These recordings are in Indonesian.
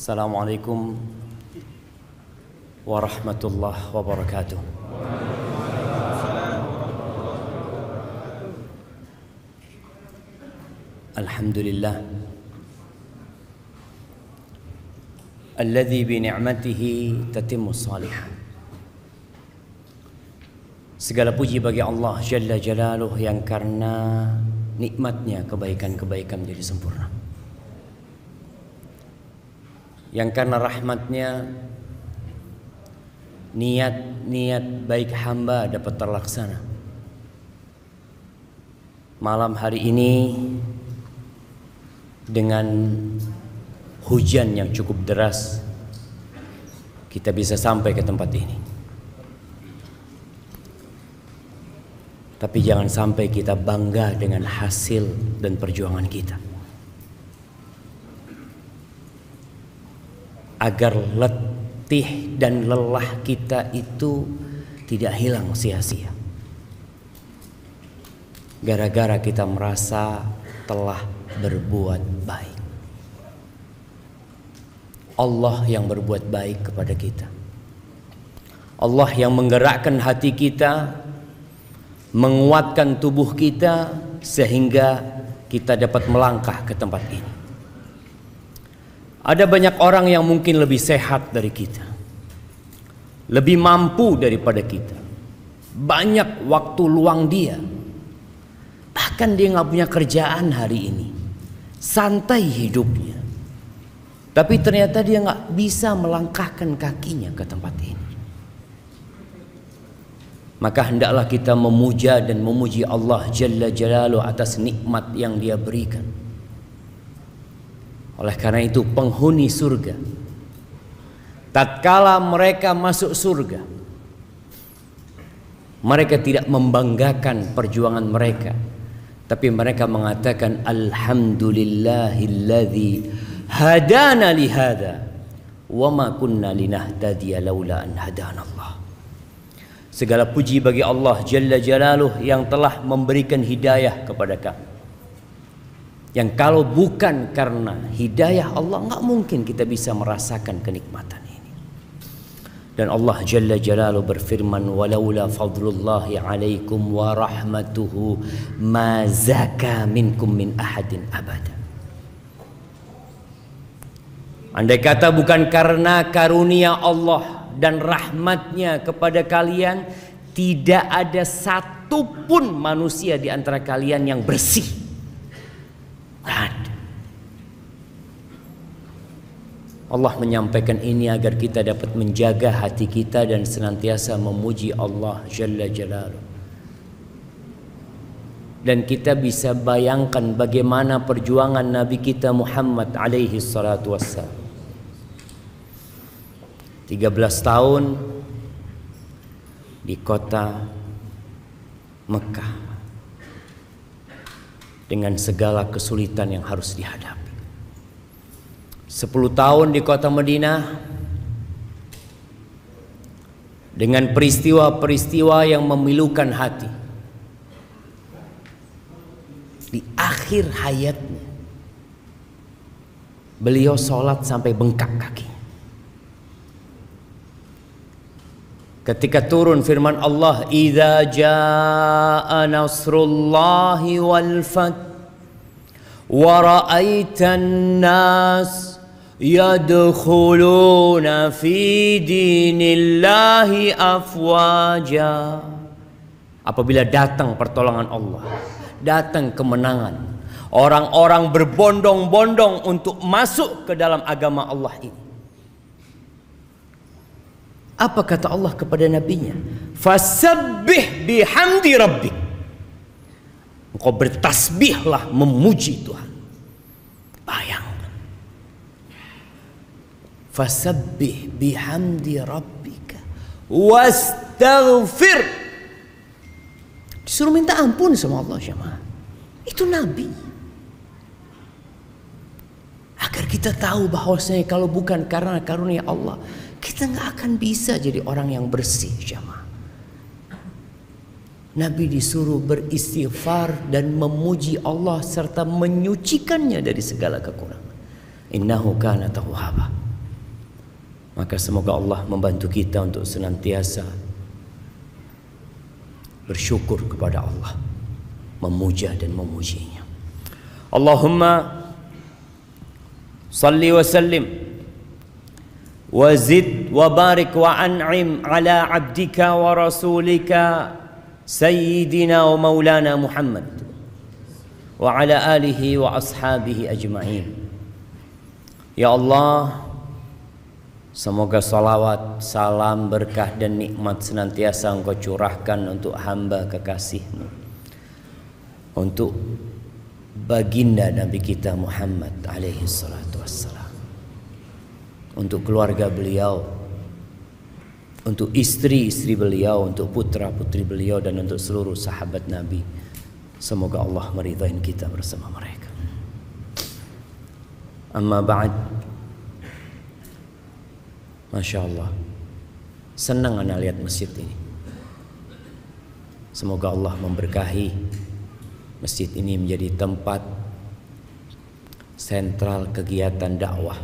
Assalamualaikum warahmatullahi wabarakatuh. Alhamdulillah alladzi bi ni'matihi tatimmus shalihat. Segala puji bagi Allah Jalla Jalaluh yang karena nikmatnya kebaikan-kebaikan menjadi sempurna, yang karena rahmatnya niat-niat baik hamba dapat terlaksana. Malam hari ini dengan hujan yang cukup deras kita bisa sampai ke tempat ini. Tapi jangan sampai kita bangga dengan hasil dan perjuangan kita, agar letih dan lelah kita itu tidak hilang sia-sia gara-gara kita merasa telah berbuat baik. Allah yang berbuat baik kepada kita, Allah yang menggerakkan hati kita, menguatkan tubuh kita sehingga kita dapat melangkah ke tempat ini. Ada banyak orang yang mungkin lebih sehat dari kita, lebih mampu daripada kita, banyak waktu luang dia, bahkan dia nggak punya kerjaan hari ini, santai hidupnya, tapi ternyata dia nggak bisa melangkahkan kakinya ke tempat ini. Maka hendaklah kita memuja dan memuji Allah Jalla Jalaluh atas nikmat yang Dia berikan. Oleh karena itu penghuni surga, tatkala mereka masuk surga, mereka tidak membanggakan perjuangan mereka, tapi mereka mengatakan alhamdulillahilladzi hadana lihada wa ma kunna linahtadiya laula an hadanallah. Segala puji bagi Allah Jalla Jalaluh yang telah memberikan hidayah kepada kami, yang kalau bukan karena hidayah Allah nggak mungkin kita bisa merasakan kenikmatan ini. Dan Allah Jalla Jalaluh berfirman, walaula fadlullahi alaikum wa rahmatuhu ma zaka minkum min ahadin abada. Andai kata bukan karena karunia Allah dan rahmatnya kepada kalian, tidak ada satupun manusia di antara kalian yang bersih. Tidak ada. Allah menyampaikan ini agar kita dapat menjaga hati kita dan senantiasa memuji Allah Jalla Jalaluh. Dan kita bisa bayangkan bagaimana perjuangan Nabi kita Muhammad alaihi salatu wassalam. 13 tahun di kota Mekah dengan segala kesulitan yang harus dihadapi. 10 tahun di kota Madinah dengan peristiwa-peristiwa yang memilukan hati. Di akhir hayatnya beliau sholat sampai bengkak kaki. Ketika turun firman Allah, idza jaa nasrullahi wal fath wa ra'aitan nas yadkhuluna fi dinillahi afwaja. Apabila datang pertolongan Allah, datang kemenangan, orang-orang berbondong-bondong untuk masuk ke dalam agama Allah ini. Apa kata Allah kepada nabinya? Fasabbih bihamdi rabbik. Engkau bertasbihlah memuji Tuhan. Bayangkan. Fasabbih bihamdi rabbika wastaghfir. Disuruh minta ampun sama Allah jemaah. Itu nabi. Agar kita tahu bahwasanya kalau bukan karena karunia Allah, kita nggak akan bisa jadi orang yang bersih jemaah. Nabi disuruh beristighfar dan memuji Allah serta menyucikannya dari segala kekurangan. Innahu kana tawwaba. Maka semoga Allah membantu kita untuk senantiasa bersyukur kepada Allah, memuja dan memujinya. Allahumma salli wa sallim wa zid wa barik wa an'im ala abdika wa rasulika sayyidina wa maulana Muhammad wa ala alihi wa ashabihi ajma'in. Ya Allah, semoga salawat, salam, berkah dan nikmat senantiasa Engkau curahkan untuk hamba kekasih-Mu, untuk baginda Nabi kita Muhammad alaihi salatu wassalam, untuk keluarga beliau, untuk istri-istri beliau, untuk putra-putri beliau, dan untuk seluruh sahabat Nabi. Semoga Allah meridhai kita bersama mereka. Amma ba'd. Masya Allah, senang ana lihat masjid ini. Semoga Allah memberkahi masjid ini menjadi tempat sentral kegiatan dakwah.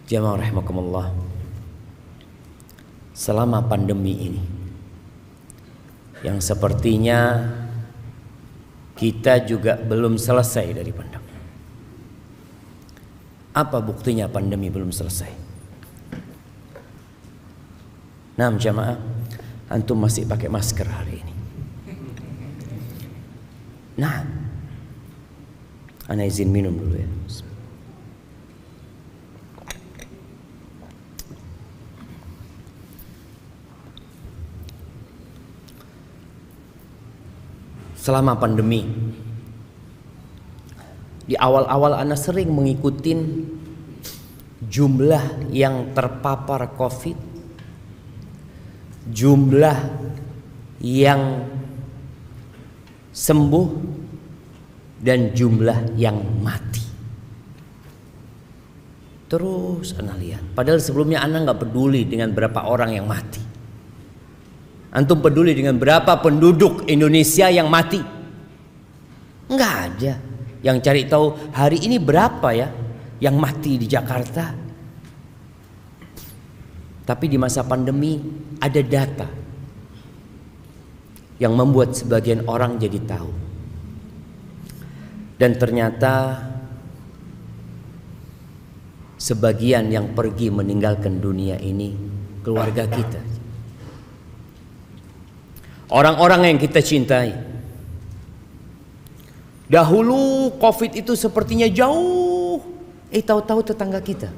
Jamaah rahimakumullah, selama pandemi ini yang sepertinya kita juga belum selesai dari pandemi. Apa buktinya pandemi belum selesai? Nah, jamaah, antum masih pakai masker hari ini. Nah, ana izin minum dulu ya. Selama pandemi, di awal-awal ana sering mengikuti jumlah yang terpapar COVID, jumlah yang sembuh, dan jumlah yang mati. Terus ana lihat, padahal sebelumnya ana nggak peduli dengan berapa orang yang mati. Antum peduli dengan berapa penduduk Indonesia yang mati? Enggak ada. Yang cari tahu hari ini berapa ya yang mati di Jakarta. Tapi di masa pandemi ada data yang membuat sebagian orang jadi tahu. Dan ternyata sebagian yang pergi meninggalkan dunia ini keluarga kita. Orang-orang yang kita cintai. Dahulu COVID itu sepertinya jauh, tahu-tahu tetangga kita.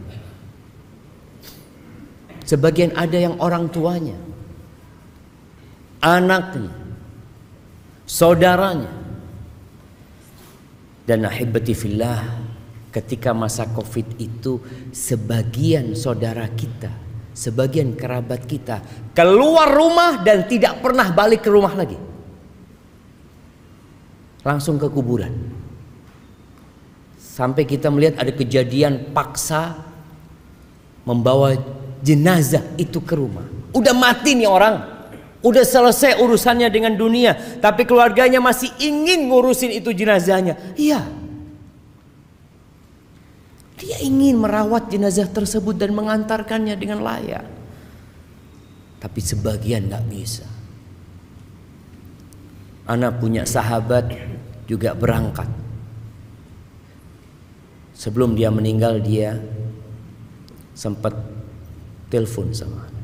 Sebagian ada yang orang tuanya, anaknya, saudaranya. Dan ahibati fillah, ketika masa COVID itu sebagian saudara kita, sebagian kerabat kita keluar rumah dan tidak pernah balik ke rumah lagi. Langsung ke kuburan. Sampai kita melihat ada kejadian paksa membawa jenazah itu ke rumah. Udah mati nih orang, udah selesai urusannya dengan dunia, tapi keluarganya masih ingin ngurusin itu jenazahnya. Iya, dia ingin merawat jenazah tersebut dan mengantarkannya dengan layak. Tapi sebagian gak bisa. Ana punya sahabat juga berangkat. Sebelum dia meninggal, dia sempat telepon sama ana.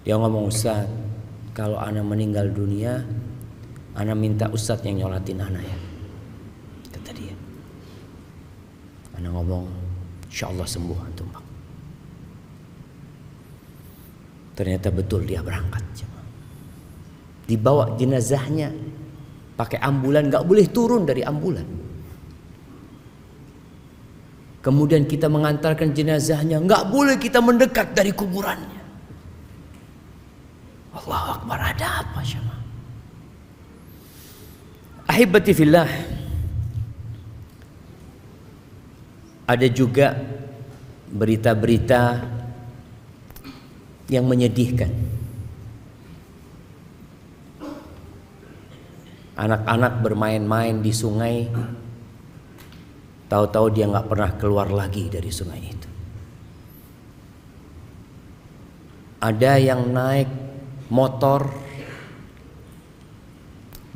Dia ngomong, Ustaz, kalau ana meninggal dunia, ana minta Ustaz yang nyolatin ana ya. Kata dia. Ana ngomong, insyaallah sembuh antum, Pak. Ternyata betul dia berangkat. Dibawa jenazahnya pakai ambulan, gak boleh turun dari ambulan. Kemudian kita mengantarkan jenazahnya, gak boleh kita mendekat dari kuburannya. Allahu Akbar, ada apa syama? Ahibati fillah, ada juga berita-berita yang menyedihkan. Anak-anak bermain-main di sungai, Tahu-tahu dia nggak pernah keluar lagi dari sungai itu. Ada yang naik motor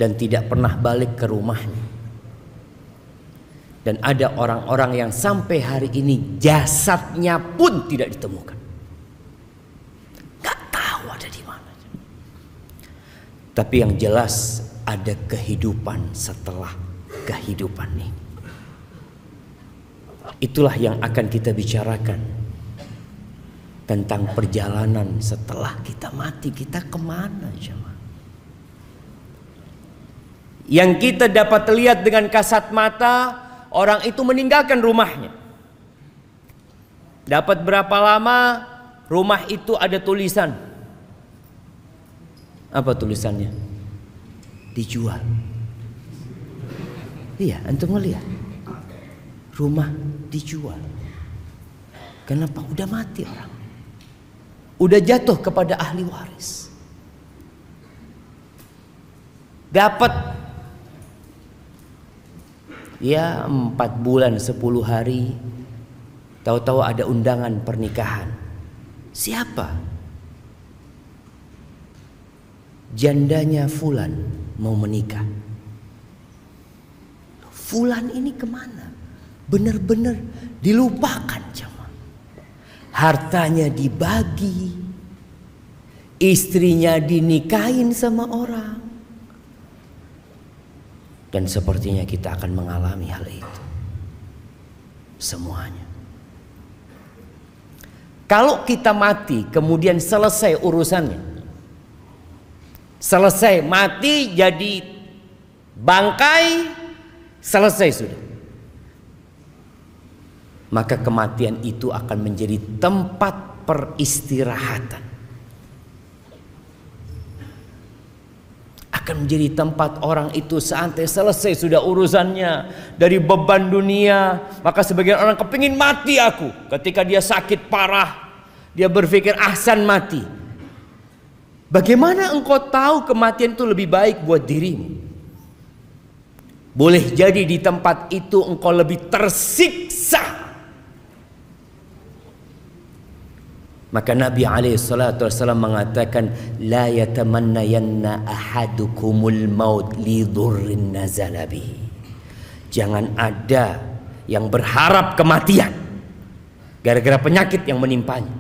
dan tidak pernah balik ke rumahnya. Dan ada orang-orang yang sampai hari ini jasadnya pun tidak ditemukan. Gak tahu ada di mana. Tapi yang jelas ada kehidupan setelah kehidupan ini. Itulah yang akan kita bicarakan. Tentang perjalanan setelah kita mati, kita kemana jemaah? Yang kita dapat lihat dengan kasat mata, orang itu meninggalkan rumahnya. Dapat berapa lama, rumah itu ada tulisan. Apa tulisannya? Dijual. Iya, antum melihat. Rumah dijual. Kenapa? Udah mati orang. Udah jatuh kepada ahli waris. Dapat ya 4 bulan 10 hari, tahu-tahu ada undangan pernikahan. Siapa? Jandanya Fulan mau menikah. Fulan ini kemana? Benar-benar dilupakan jemaah. Hartanya dibagi, istrinya dinikahin sama orang. Dan sepertinya kita akan mengalami hal itu. Semuanya. Kalau kita mati kemudian selesai urusannya. Selesai mati jadi bangkai, selesai sudah. Maka kematian itu akan menjadi tempat peristirahatan. Akan menjadi tempat orang itu santai, selesai sudah urusannya dari beban dunia. Maka sebagian orang kepingin mati aku. Ketika dia sakit parah, dia berpikir ahsan mati. Bagaimana engkau tahu kematian itu lebih baik buat dirimu? Boleh jadi di tempat itu engkau lebih tersiksa. Maka Nabi SAW mengatakan, la yatamannayanna ahadukumul maut li dhurrin nazala bihi. Jangan ada yang berharap kematian gara-gara penyakit yang menimpanya.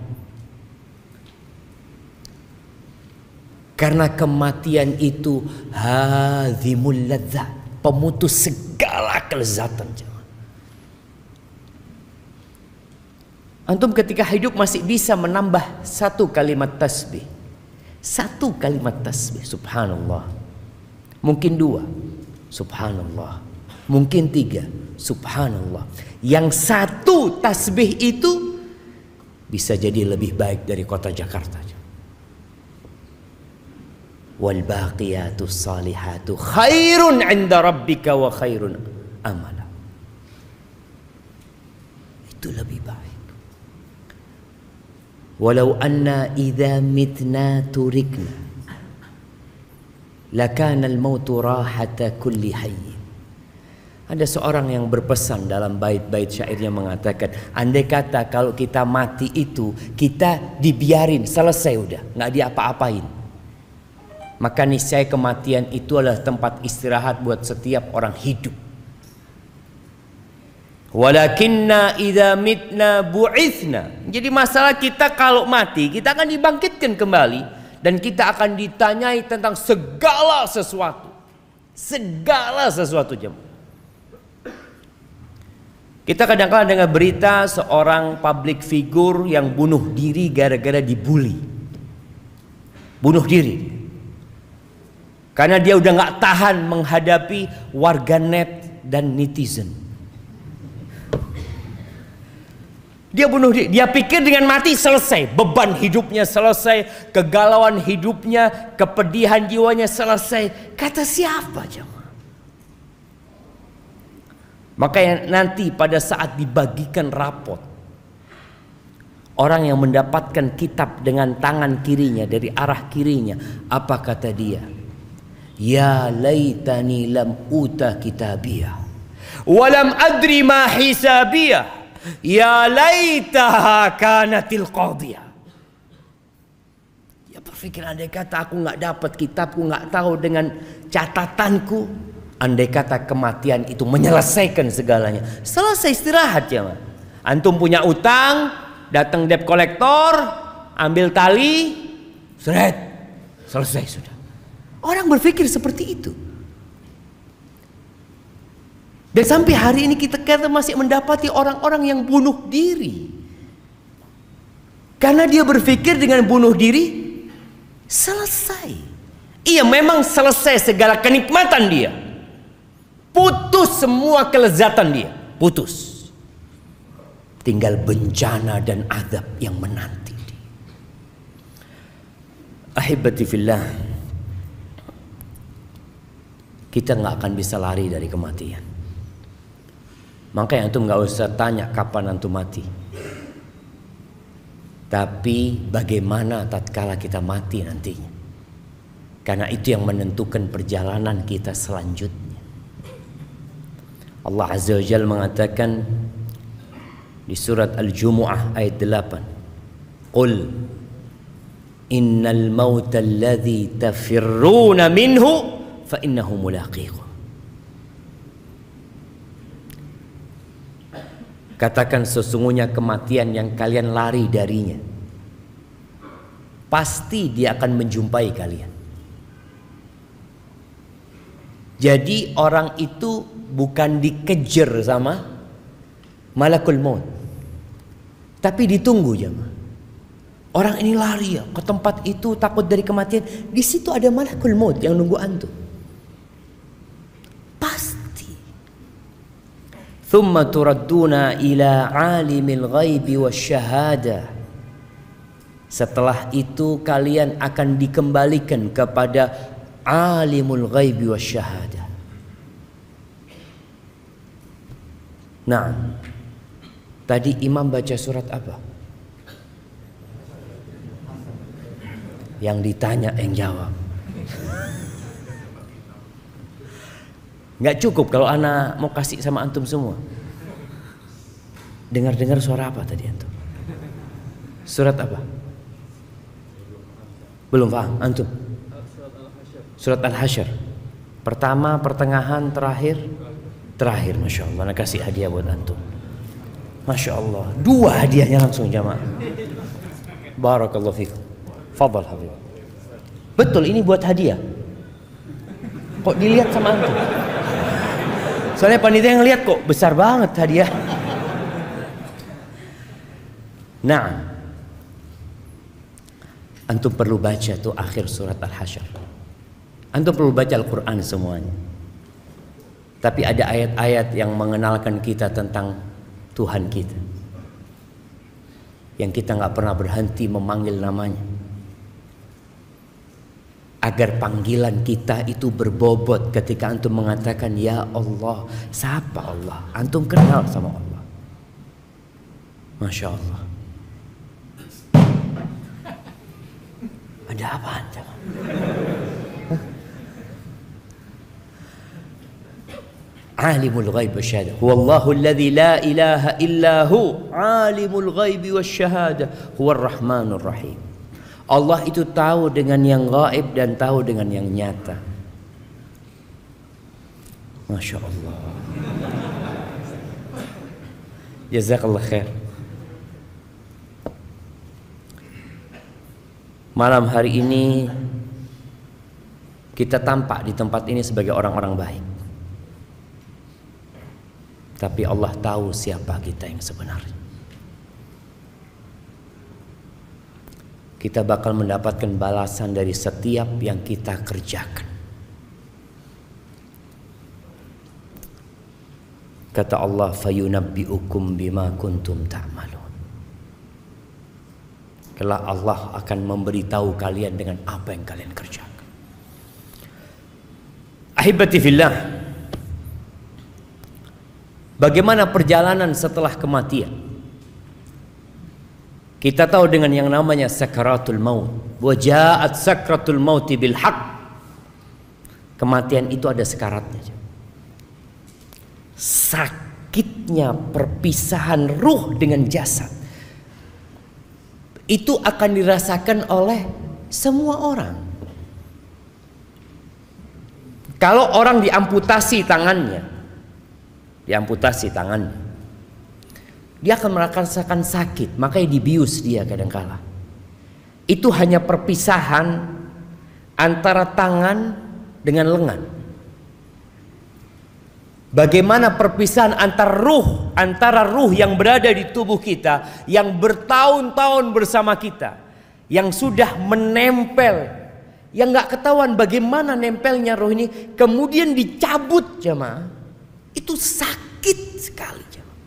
Karena kematian itu hadzimul ladzat, pemutus segala kelezatan. Antum ketika hidup masih bisa menambah 1 kalimat tasbih. 1 kalimat tasbih, subhanallah. Mungkin 2, subhanallah. Mungkin 3, subhanallah. Yang 1 tasbih itu bisa jadi lebih baik dari kota Jakarta. Wal baqiyatus salihatu khairun 'inda rabbika wa khairun amala. Itu lebih baik. Walau anna idza mitna turikna lakana al-mautu rahata kulli hayy. Ada seorang yang berpesan dalam bait-bait syairnya mengatakan, andai kata kalau kita mati itu kita dibiarin selesai udah, nggak diapa-apain, maka niscaya kematian itu adalah tempat istirahat buat setiap orang hidup. Walakinna idza mitna bu'itsna. Jadi masalah kita kalau mati, kita akan dibangkitkan kembali dan kita akan ditanyai tentang segala sesuatu. Segala sesuatu jemaah. Kita kadang-kadang dengar berita seorang public figure yang bunuh diri gara-gara dibully. Bunuh diri. Karena dia udah gak tahan menghadapi warganet dan netizen. Dia bunuh diri. Dia pikir dengan mati selesai. Beban hidupnya selesai. Kegalauan hidupnya, kepedihan jiwanya selesai. Kata siapa jemaah? Maka nanti pada saat dibagikan rapot, orang yang mendapatkan kitab dengan tangan kirinya, dari arah kirinya, apa kata dia? Ya laitani lam uta kitabiyah. Walam adri ma hisabiyah. Ya laitaha kanatil qadiyah. Ya berpikir, andai kata aku nggak dapat kitabku, nggak tahu dengan catatanku, andai kata kematian itu menyelesaikan segalanya. Selesai, istirahat ya. Antum punya utang, datang debt collector, ambil tali, seret, selesai sudah. Orang berpikir seperti itu. Dan sampai hari ini kita masih mendapati orang-orang yang bunuh diri. Karena dia berpikir dengan bunuh diri selesai. Iya, memang selesai segala kenikmatan dia. Putus semua kelezatan dia. Putus. Tinggal bencana dan azab yang menanti dia. Ahibati fillah, kita nggak akan bisa lari dari kematian. Makanya antum nggak usah tanya kapan antum mati, tapi bagaimana tatkala kita mati nantinya. Karena itu yang menentukan perjalanan kita selanjutnya. Allah Azza wa Jalla mengatakan di surat Al-Jumu'ah ayat 8, Qul innal mauta alladhi tafirruna minhu fa innahu mulaqikum. Katakan, sesungguhnya kematian yang kalian lari darinya, pasti dia akan menjumpai kalian. Jadi orang itu bukan dikejar sama malakul maut, tapi ditunggu jemaah. Orang ini lari ya ke tempat itu, takut dari kematian. Di situ ada malakul maut yang nunggu antum. Pasti. Thumma turadduna ila alimil ghaibi wasyahadah. Setelah itu kalian akan dikembalikan kepada alimul ghaibi wasyahadah. Nah, tadi imam baca surat apa? Yang ditanya yang jawab. Nggak cukup kalau ana mau kasih sama antum semua. Dengar-dengar suara apa tadi antum? Surat apa? Belum paham antum? Surat Al-Hasyr. Pertama, pertengahan, terakhir. Terakhir, Masya Allah. Ana kasih hadiah buat antum. Masya Allah. 2 hadiahnya langsung jamaah. Barakallahu fikum. Fadal Habib. Betul, ini buat hadiah. Kok dilihat sama antum? Soalnya panitia yang lihat kok besar banget hadiah. Nah, antum perlu baca tuh akhir surat Al-Hasyr. Antum perlu baca Al-Quran semuanya. Tapi ada ayat-ayat yang mengenalkan kita tentang Tuhan kita, yang kita nggak pernah berhenti memanggil namanya, agar panggilan kita itu berbobot ketika antum mengatakan ya Allah. Siapa Allah? Antum kenal sama Allah. Masya Allah. Ada apa anda? Alimul ghaib wasyahadah. Huwallahu alladzi la ilaha illahu alimul ghaib wasyahadah. Huwar rahmanur rahim. Allah itu tahu dengan yang gaib dan tahu dengan yang nyata. Masya Allah. Jazakallah khair. Malam hari ini kita tampak di tempat ini sebagai orang-orang baik, tapi Allah tahu siapa kita yang sebenarnya. Kita bakal mendapatkan balasan dari setiap yang kita kerjakan. Kata Allah, fayunabbi'ukum bima kuntum ta'malun. Kelak Allah akan memberitahu kalian dengan apa yang kalian kerjakan. Ahibati fillah, bagaimana perjalanan setelah kematian? Kita tahu dengan yang namanya sakaratul maut. Wa ja'at sakratul mauti bil haqq. Kematian itu ada sekaratnya. sakitnya perpisahan ruh dengan jasad itu akan dirasakan oleh semua orang. Kalau orang diamputasi tangannya, dia akan merasakan sakit, makanya dibius dia kadangkala. Itu hanya perpisahan antara tangan dengan lengan. Bagaimana perpisahan antara ruh yang berada di tubuh kita, yang bertahun-tahun bersama kita, yang sudah menempel, yang gak ketahuan bagaimana nempelnya roh ini, kemudian dicabut jemaah, itu sakit sekali jemaah.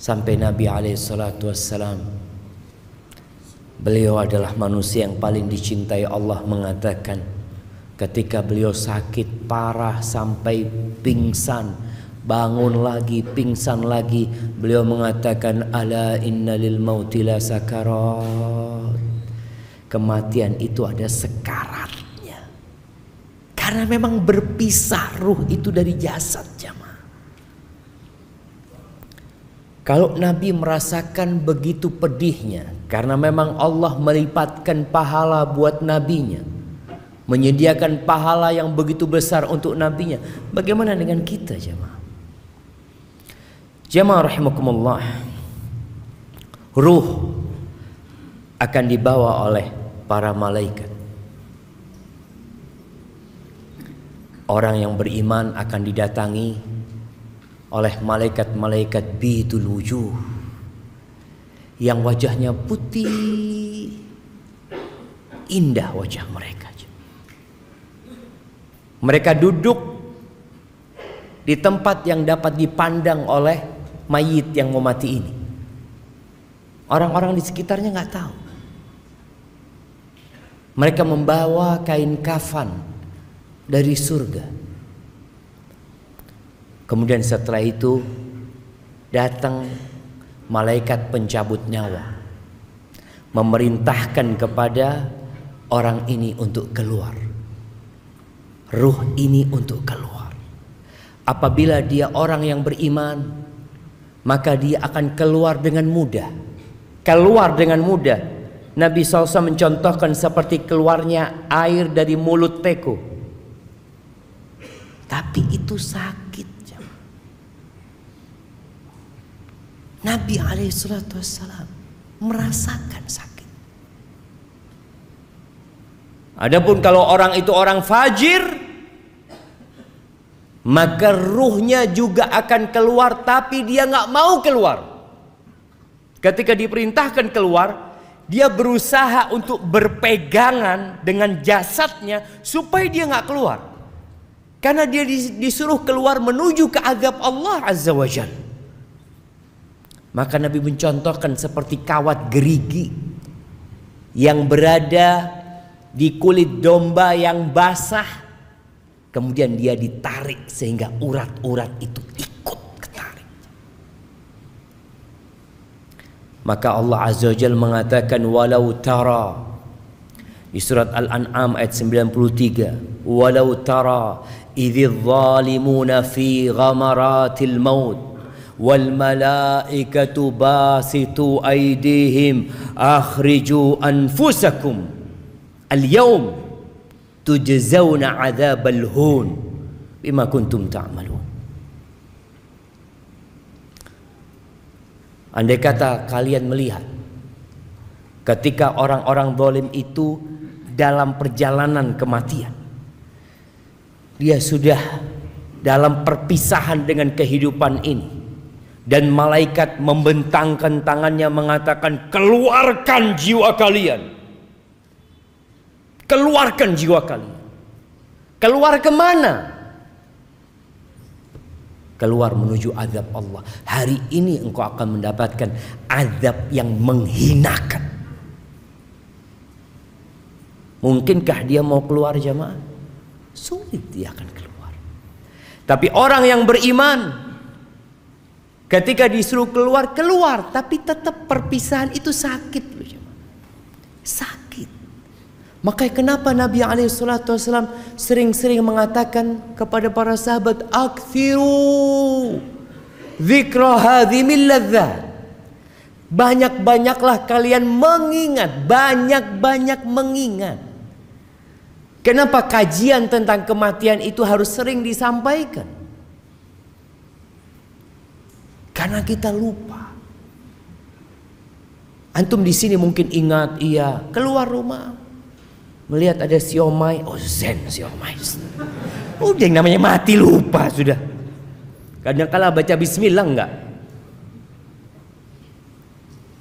Sampai Nabi SAW, beliau adalah manusia yang paling dicintai Allah, mengatakan ketika beliau sakit parah sampai pingsan, bangun lagi, pingsan lagi, beliau mengatakan, ala inna lil mauti la sakarat. Kematian itu ada sekaratnya. Karena memang berpisah ruh itu dari jasad jamaah. Kalau Nabi merasakan begitu pedihnya, karena memang Allah melipatkan pahala buat nabinya, menyediakan pahala yang begitu besar untuk nabinya, bagaimana dengan kita jamaah? Jamaah rahimakumullah, ruh akan dibawa oleh para malaikat. Orang yang beriman akan didatangi oleh malaikat-malaikat bidul wujuh, yang wajahnya putih, indah wajah mereka. Mereka duduk di tempat yang dapat dipandang oleh mayit yang mau mati ini. Orang-orang di sekitarnya nggak tahu. Mereka membawa kain kafan dari surga. Kemudian setelah itu datang malaikat pencabut nyawa, memerintahkan kepada orang ini untuk keluar. Ruh ini untuk keluar. Apabila dia orang yang beriman, maka dia akan keluar dengan mudah. Keluar dengan mudah. Nabi SAW mencontohkan seperti keluarnya air dari mulut teko. Tapi itu sakit. Nabi SAW merasakan sakit. Adapun kalau orang itu orang fajir, maka ruhnya juga akan keluar, tapi dia nggak mau keluar. Ketika diperintahkan keluar, dia berusaha untuk berpegangan dengan jasadnya supaya dia nggak keluar, karena dia disuruh keluar menuju ke azab Allah Azza wa Jalla. Maka Nabi mencontohkan seperti kawat gerigi yang berada di kulit domba yang basah. Kemudian dia ditarik sehingga urat-urat itu ikut ketarik. Maka Allah Azza wa Jalla mengatakan, walau tara, di surat Al-An'am ayat 93, walau tara idz zalimuna fi ghamaratil maut wal malaikatu basitu aydihim akhriju anfusakum al-yawm tujzauna adzabal hun bima kuntum ta'malun. Andai kata kalian melihat ketika orang-orang zalim itu dalam perjalanan kematian, dia sudah dalam perpisahan dengan kehidupan ini, dan malaikat membentangkan tangannya mengatakan, keluarkan jiwa kalian. Keluarkan jiwa kalian. Keluar kemana? Keluar menuju azab Allah. Hari ini engkau akan mendapatkan azab yang menghinakan. Mungkinkah dia mau keluar jamaah? Sulit dia akan keluar. Tapi orang yang beriman, ketika disuruh keluar, keluar. Tapi tetap perpisahan itu sakit loh jemaah. Sakit. Maka kenapa Nabi SAW sering-sering mengatakan kepada para sahabat, aktsiru dzikra hadhimil ladzat. Banyak-banyaklah kalian mengingat, banyak-banyak mengingat. Kenapa kajian tentang kematian itu harus sering disampaikan? Karena kita lupa. Antum di sini mungkin ingat, iya, keluar rumah melihat ada siomay, oh zen siomay. Udah yang namanya mati lupa sudah. Kadang-kala baca bismillah enggak.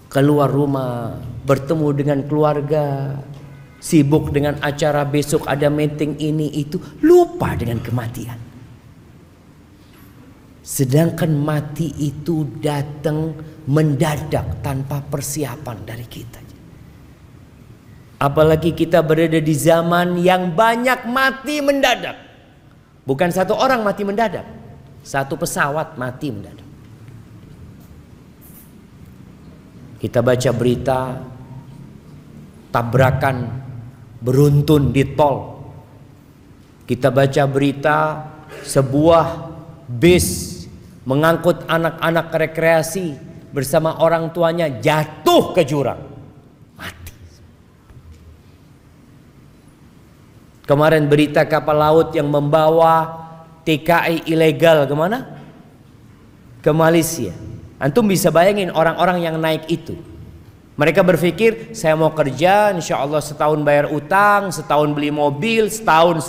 Keluar rumah, bertemu dengan keluarga, sibuk dengan acara besok ada meeting ini itu, lupa dengan kematian. Sedangkan mati itu datang mendadak tanpa persiapan dari kita. Apalagi kita berada di zaman yang banyak mati mendadak. Bukan satu orang mati mendadak, satu pesawat mati mendadak. Kita baca berita tabrakan beruntun di tol. Kita baca berita sebuah bis mengangkut anak-anak rekreasi bersama orang tuanya jatuh ke jurang, mati. Kemarin berita kapal laut yang membawa TKI ilegal kemana? Ke Malaysia. Antum bisa bayangin orang-orang yang naik itu. Mereka berpikir, saya mau kerja, insya Allah setahun bayar utang, setahun beli mobil, setahun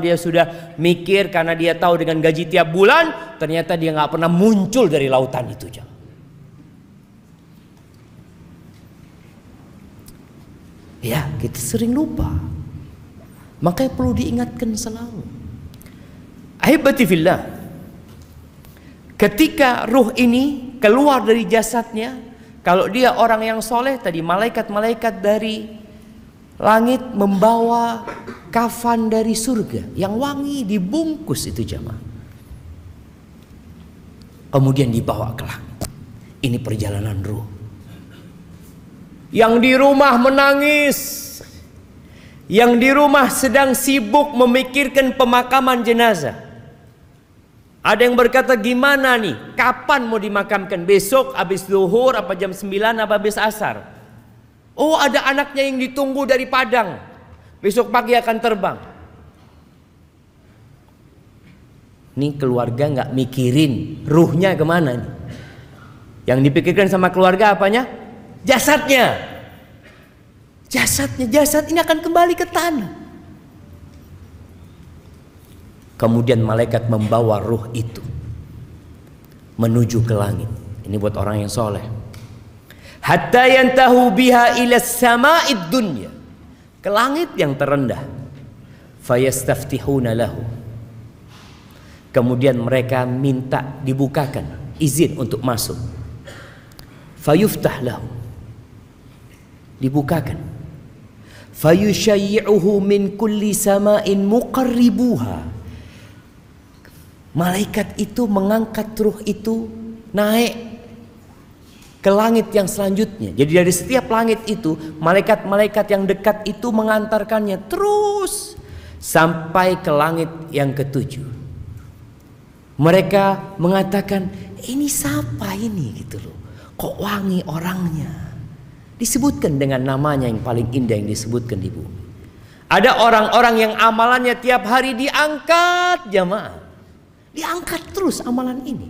dia sudah mikir karena dia tahu dengan gaji tiap bulan, ternyata dia nggak pernah muncul dari lautan itu. Ya, kita sering lupa. Makanya perlu diingatkan selalu. Ahibati fillah, ketika ruh ini keluar dari jasadnya, kalau dia orang yang soleh tadi, malaikat-malaikat dari langit membawa kafan dari surga yang wangi, dibungkus itu jamaah. Kemudian dibawa ke langit. Ini perjalanan ruh. Yang di rumah menangis, yang di rumah sedang sibuk memikirkan pemakaman jenazah. Ada yang berkata, gimana nih, kapan mau dimakamkan? Besok habis zuhur, apa jam 9, apa habis asar? Oh, ada anaknya yang ditunggu dari Padang, besok pagi akan terbang. Nih keluarga nggak mikirin ruhnya kemana nih. Yang dipikirkan sama keluarga apanya? Jasadnya. Jasad ini akan kembali ke tanah. Kemudian malaikat membawa ruh itu menuju ke langit. Ini buat orang yang soleh. Hatta yantahu biha ila sama'id dunya, ke langit yang terendah. Fayastaftihuna lahu, kemudian mereka minta dibukakan izin untuk masuk. Fayuftah lahu, dibukakan. Fayushayyi'uhu min kulli sama'in muqarribuha, malaikat itu mengangkat ruh itu naik ke langit yang selanjutnya. Jadi dari setiap langit itu, malaikat-malaikat yang dekat itu mengantarkannya terus sampai ke langit yang ketujuh. Mereka mengatakan, ini siapa ini gitu loh, kok wangi orangnya. Disebutkan dengan namanya yang paling indah yang disebutkan di bumi. Ada orang-orang yang amalannya tiap hari diangkat jamaah. Diangkat terus amalan ini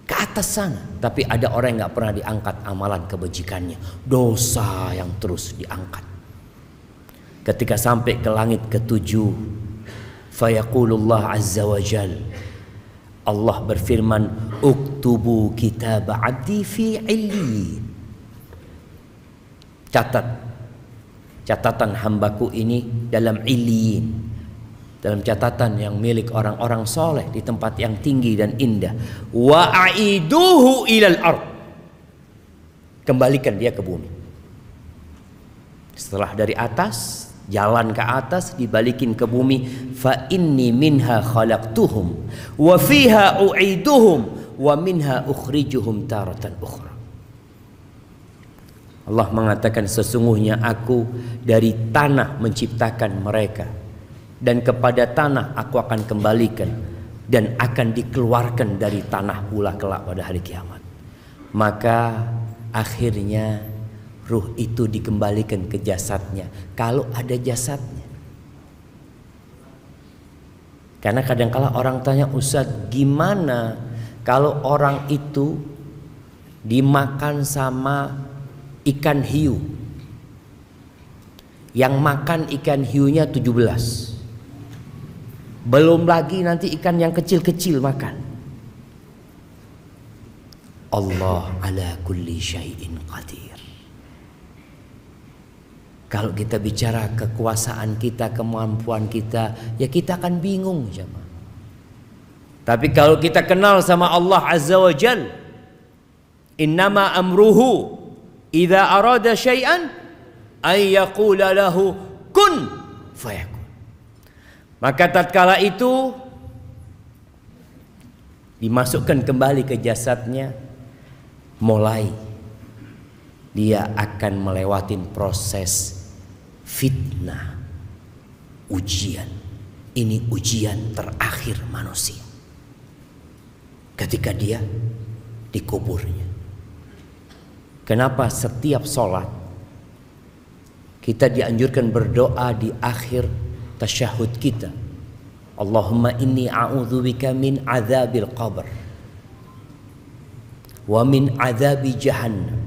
ke atas sana. Tapi ada orang yang gak pernah diangkat amalan kebajikannya, dosa yang terus diangkat. Ketika sampai ke langit ketujuh, fayaqulullah azza wa jal, Allah berfirman, uktubu kitab abdi fi illiyin, catatan hambaku ini dalam illiyin, dalam catatan yang milik orang-orang soleh di tempat yang tinggi dan indah. Wa aiduhu ilal ard, kembalikan dia ke bumi. Setelah dari atas, jalan ke atas, dibalikin ke bumi. Fa inni minha khalaqtuhum wa fiha u'iduhum wa minha ukhrijuhum taratan ukhra. Allah mengatakan, sesungguhnya aku dari tanah menciptakan mereka, dan kepada tanah aku akan kembalikan, dan akan dikeluarkan dari tanah pula kelak pada hari kiamat. Maka akhirnya ruh itu dikembalikan ke jasadnya, kalau ada jasadnya. Karena kadang-kala orang tanya, Ustaz, gimana kalau orang itu dimakan sama ikan hiu? Yang makan ikan hiunya 17. Belum lagi nanti ikan yang kecil-kecil makan. Allah ala kulli syai'in qadir. Kalau kita bicara kekuasaan kita, kemampuan kita, ya kita akan bingung jemaah. Tapi kalau kita kenal sama Allah Azza wa Jal, innama amruhu idza arada syai'an ay yaqula lahu kun fayakun. Maka tatkala itu dimasukkan kembali ke jasadnya, mulai dia akan melewati proses fitnah, ujian. Ini ujian terakhir manusia ketika dia dikuburnya. Kenapa setiap sholat kita dianjurkan berdoa di akhir tasyahud kita, Allahumma inni a'udzubika min adzabil qabr wa min adzabi jahannam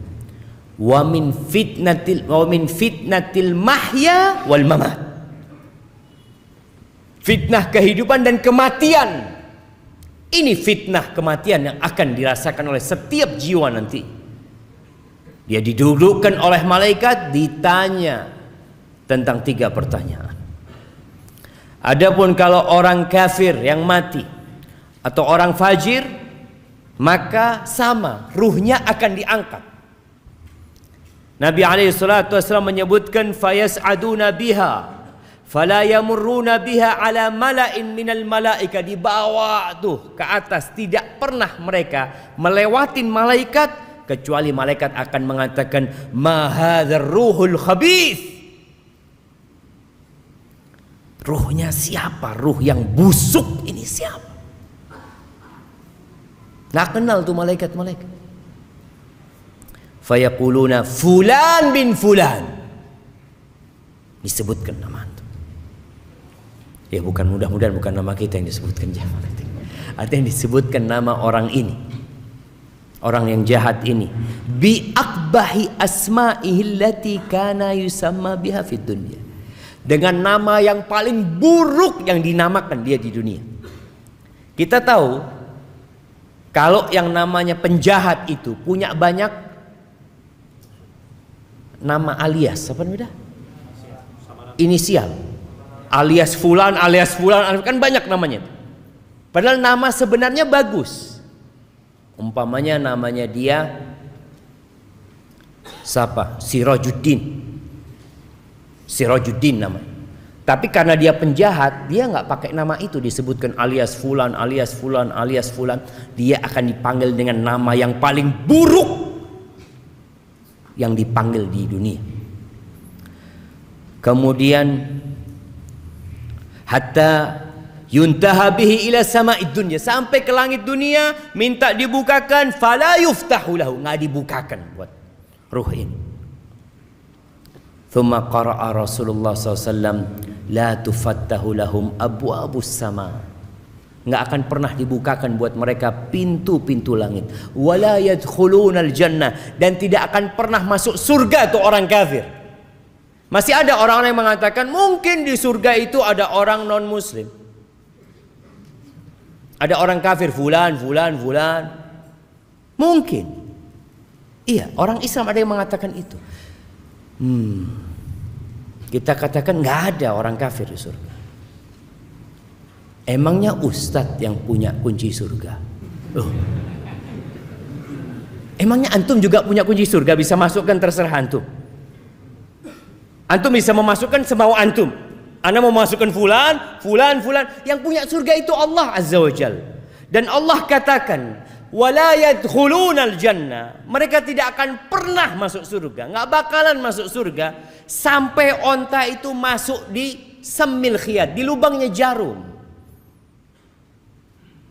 wa min fitnatil mahya wal mamat. Fitnah kehidupan dan kematian. Ini fitnah kematian yang akan dirasakan oleh setiap jiwa nanti. Dia didudukkan oleh malaikat, ditanya tentang 3 pertanyaan. Adapun kalau orang kafir yang mati atau orang fajir, maka sama, ruhnya akan diangkat. Nabi SAW menyebutkan, fayas'aduna biha fala yamurruna biha ala mala'in minal malaika. Dibawa tuh ke atas, tidak pernah mereka melewatin malaikat kecuali malaikat akan mengatakan, ma hadzal ruhul khabith. Ruhnya siapa? Ruh yang busuk ini siapa? Nggak kenal tuh malaikat-malaikat. Fayaquluna fulan bin fulan. Disebutkan nama itu. Ya bukan, mudah-mudahan bukan nama kita yang disebutkan jemaah. Artinya disebutkan nama orang ini. Orang yang jahat ini. Bi aqbahi asma'ihi allati kana yusamma biha fid dunya. Dengan nama yang paling buruk yang dinamakan dia di dunia. Kita tahu kalau yang namanya penjahat itu punya banyak nama alias, apa namanya? Inisial. Alias fulan, kan banyak namanya. Padahal nama sebenarnya bagus. Umpamanya namanya dia siapa? Sirajuddin namanya. Tapi karena dia penjahat, dia nggak pakai nama itu, disebutkan alias fulan. Dia akan dipanggil dengan nama yang paling buruk yang dipanggil di dunia. Kemudian hatta yuntaha bihi ila sama'id dunya, sampai ke langit dunia minta dibukakan, fala yuftahu lahu, nggak dibukakan buat ruh ini. Thumma qara'a Rasulullah SAW, la tufattahu lahum abwabus sama, nggak akan pernah dibukakan buat mereka pintu-pintu langit. Wala yadkhulunal jannah, dan tidak akan pernah masuk surga tuh orang kafir. Masih ada orang-orang yang mengatakan mungkin di surga itu ada orang non muslim, ada orang kafir fulan. Mungkin. Iya, orang Islam ada yang mengatakan itu. Kita katakan nggak ada orang kafir di surga. Emangnya ustadz yang punya kunci surga? Emangnya antum juga punya kunci surga, bisa masukkan terserah antum? Antum bisa memasukkan semau antum. Anda mau masukkan fulan. Yang punya surga itu Allah Azza wa Jal. Dan Allah katakan, wala yadkhulunal jannah. Mereka tidak akan pernah masuk surga, nggak bakalan masuk surga sampai onta itu masuk di semil khiyat, di lubangnya jarum.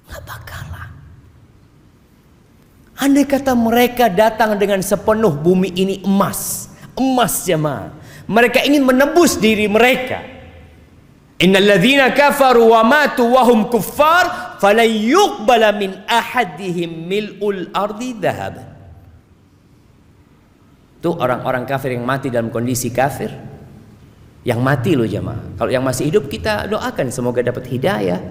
Nggak bakalan. Andai kata mereka datang dengan sepenuh bumi ini emas jemaah, mereka ingin menebus diri mereka. Innal ladzina kafaru wa matu wa hum kuffar falan yuqbala min ahadihim mil'ul ardi dhahaban. Itu orang-orang kafir yang mati dalam kondisi kafir. Yang mati loh jemaah. Kalau yang masih hidup kita doakan semoga dapat hidayah,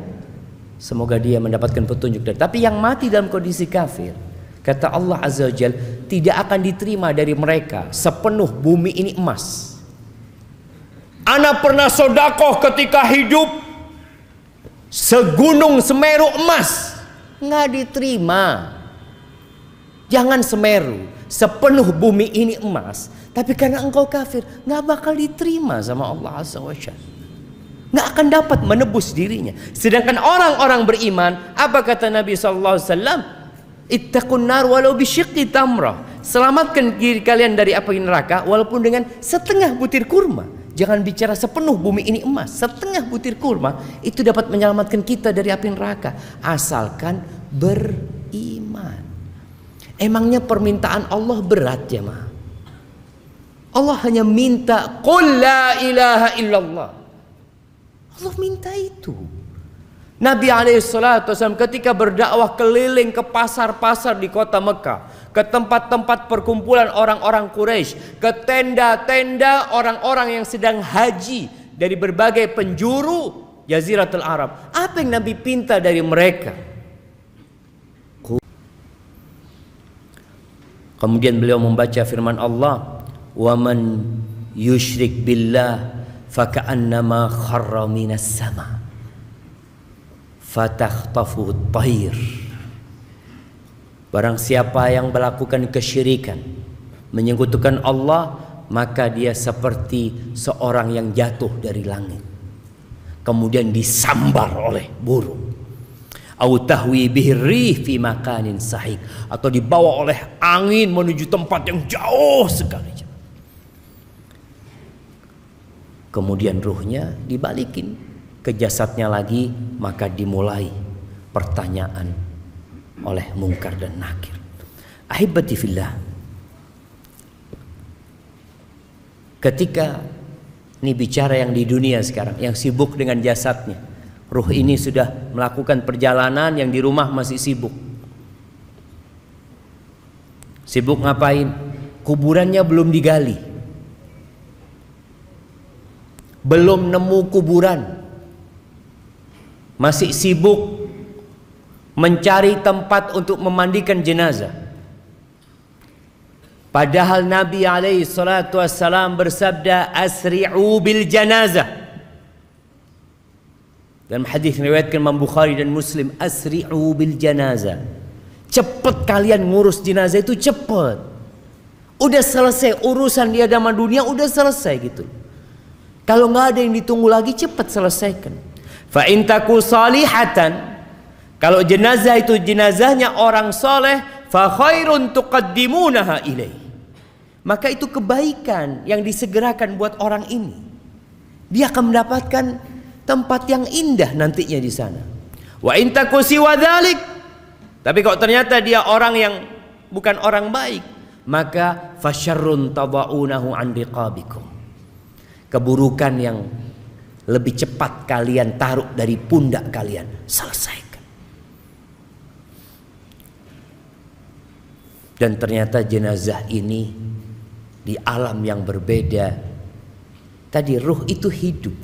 semoga dia mendapatkan petunjuk. Tapi yang mati dalam kondisi kafir, kata Allah Azza wa Jalla, tidak akan diterima dari mereka sepenuh bumi ini emas. Ana pernah sodakoh ketika hidup segunung Semeru emas, nggak diterima. Jangan Semeru, sepenuh bumi ini emas, tapi karena engkau kafir, nggak bakal diterima sama Allah Azza wa Jalla. Nggak akan dapat menebus dirinya. Sedangkan orang-orang beriman, apa kata Nabi SAW? Ittaqun nar walau bisyiqqi tamrah. Selamatkan diri kalian dari api neraka walaupun dengan setengah butir kurma. Jangan bicara sepenuh bumi ini emas, setengah butir kurma itu dapat menyelamatkan kita dari api neraka, asalkan beriman. Emangnya permintaan Allah berat ya ma? Allah hanya minta qul la ilaha illallah. Allah minta itu. Nabi SAW ketika berdakwah keliling ke pasar-pasar di kota Mekah, ke tempat-tempat perkumpulan orang-orang Quraisy, ke tenda-tenda orang-orang yang sedang haji dari berbagai penjuru Jaziratul Arab. Apa yang Nabi pinta dari mereka? Kemudian beliau membaca firman Allah, "Wa man yusyrik billah faka'annama kharra minas sama fatakhtafuhu at-tayr." Barang siapa yang melakukan kesyirikan, menyekutukan Allah, maka dia seperti seorang yang jatuh dari langit kemudian disambar oleh burung. Au tahwi bihi rih fi makanin sahik, atau dibawa oleh angin menuju tempat yang jauh sekali. Kemudian ruhnya dibalikin ke jasadnya lagi, maka dimulai pertanyaan oleh Munkar dan Nakir. Ahibati fillah, ketika ini bicara yang di dunia sekarang, yang sibuk dengan jasadnya, ruh ini sudah melakukan perjalanan, yang di rumah masih sibuk. Sibuk ngapain? Kuburannya belum digali, belum nemu kuburan, masih sibuk mencari tempat untuk memandikan jenazah. Padahal Nabi alaihi salatu wassalam bersabda, asri'u bil janazah. Dalam hadis riwayatkan Imam Bukhari dan Muslim, asri'u bil janazah. Cepat kalian ngurus jenazah itu, cepat. Udah selesai urusan di hadapan dunia, udah selesai gitu. Kalau nggak ada yang ditunggu lagi, cepat selesaikan. Fa in taku salihatan, kalau jenazah itu jenazahnya orang soleh, fa khairun tuqaddimunaha ilaih, maka itu kebaikan yang disegerakan buat orang ini. Dia akan mendapatkan tempat yang indah nantinya di sana. Wa in taku siwa dzalik, tapi kalau ternyata dia orang yang bukan orang baik, maka fasyarrun tadaunahu an riqabikum, keburukan yang lebih cepat kalian taruh dari pundak kalian, selesaikan. Dan ternyata jenazah ini di alam yang berbeda. Tadi ruh itu hidup,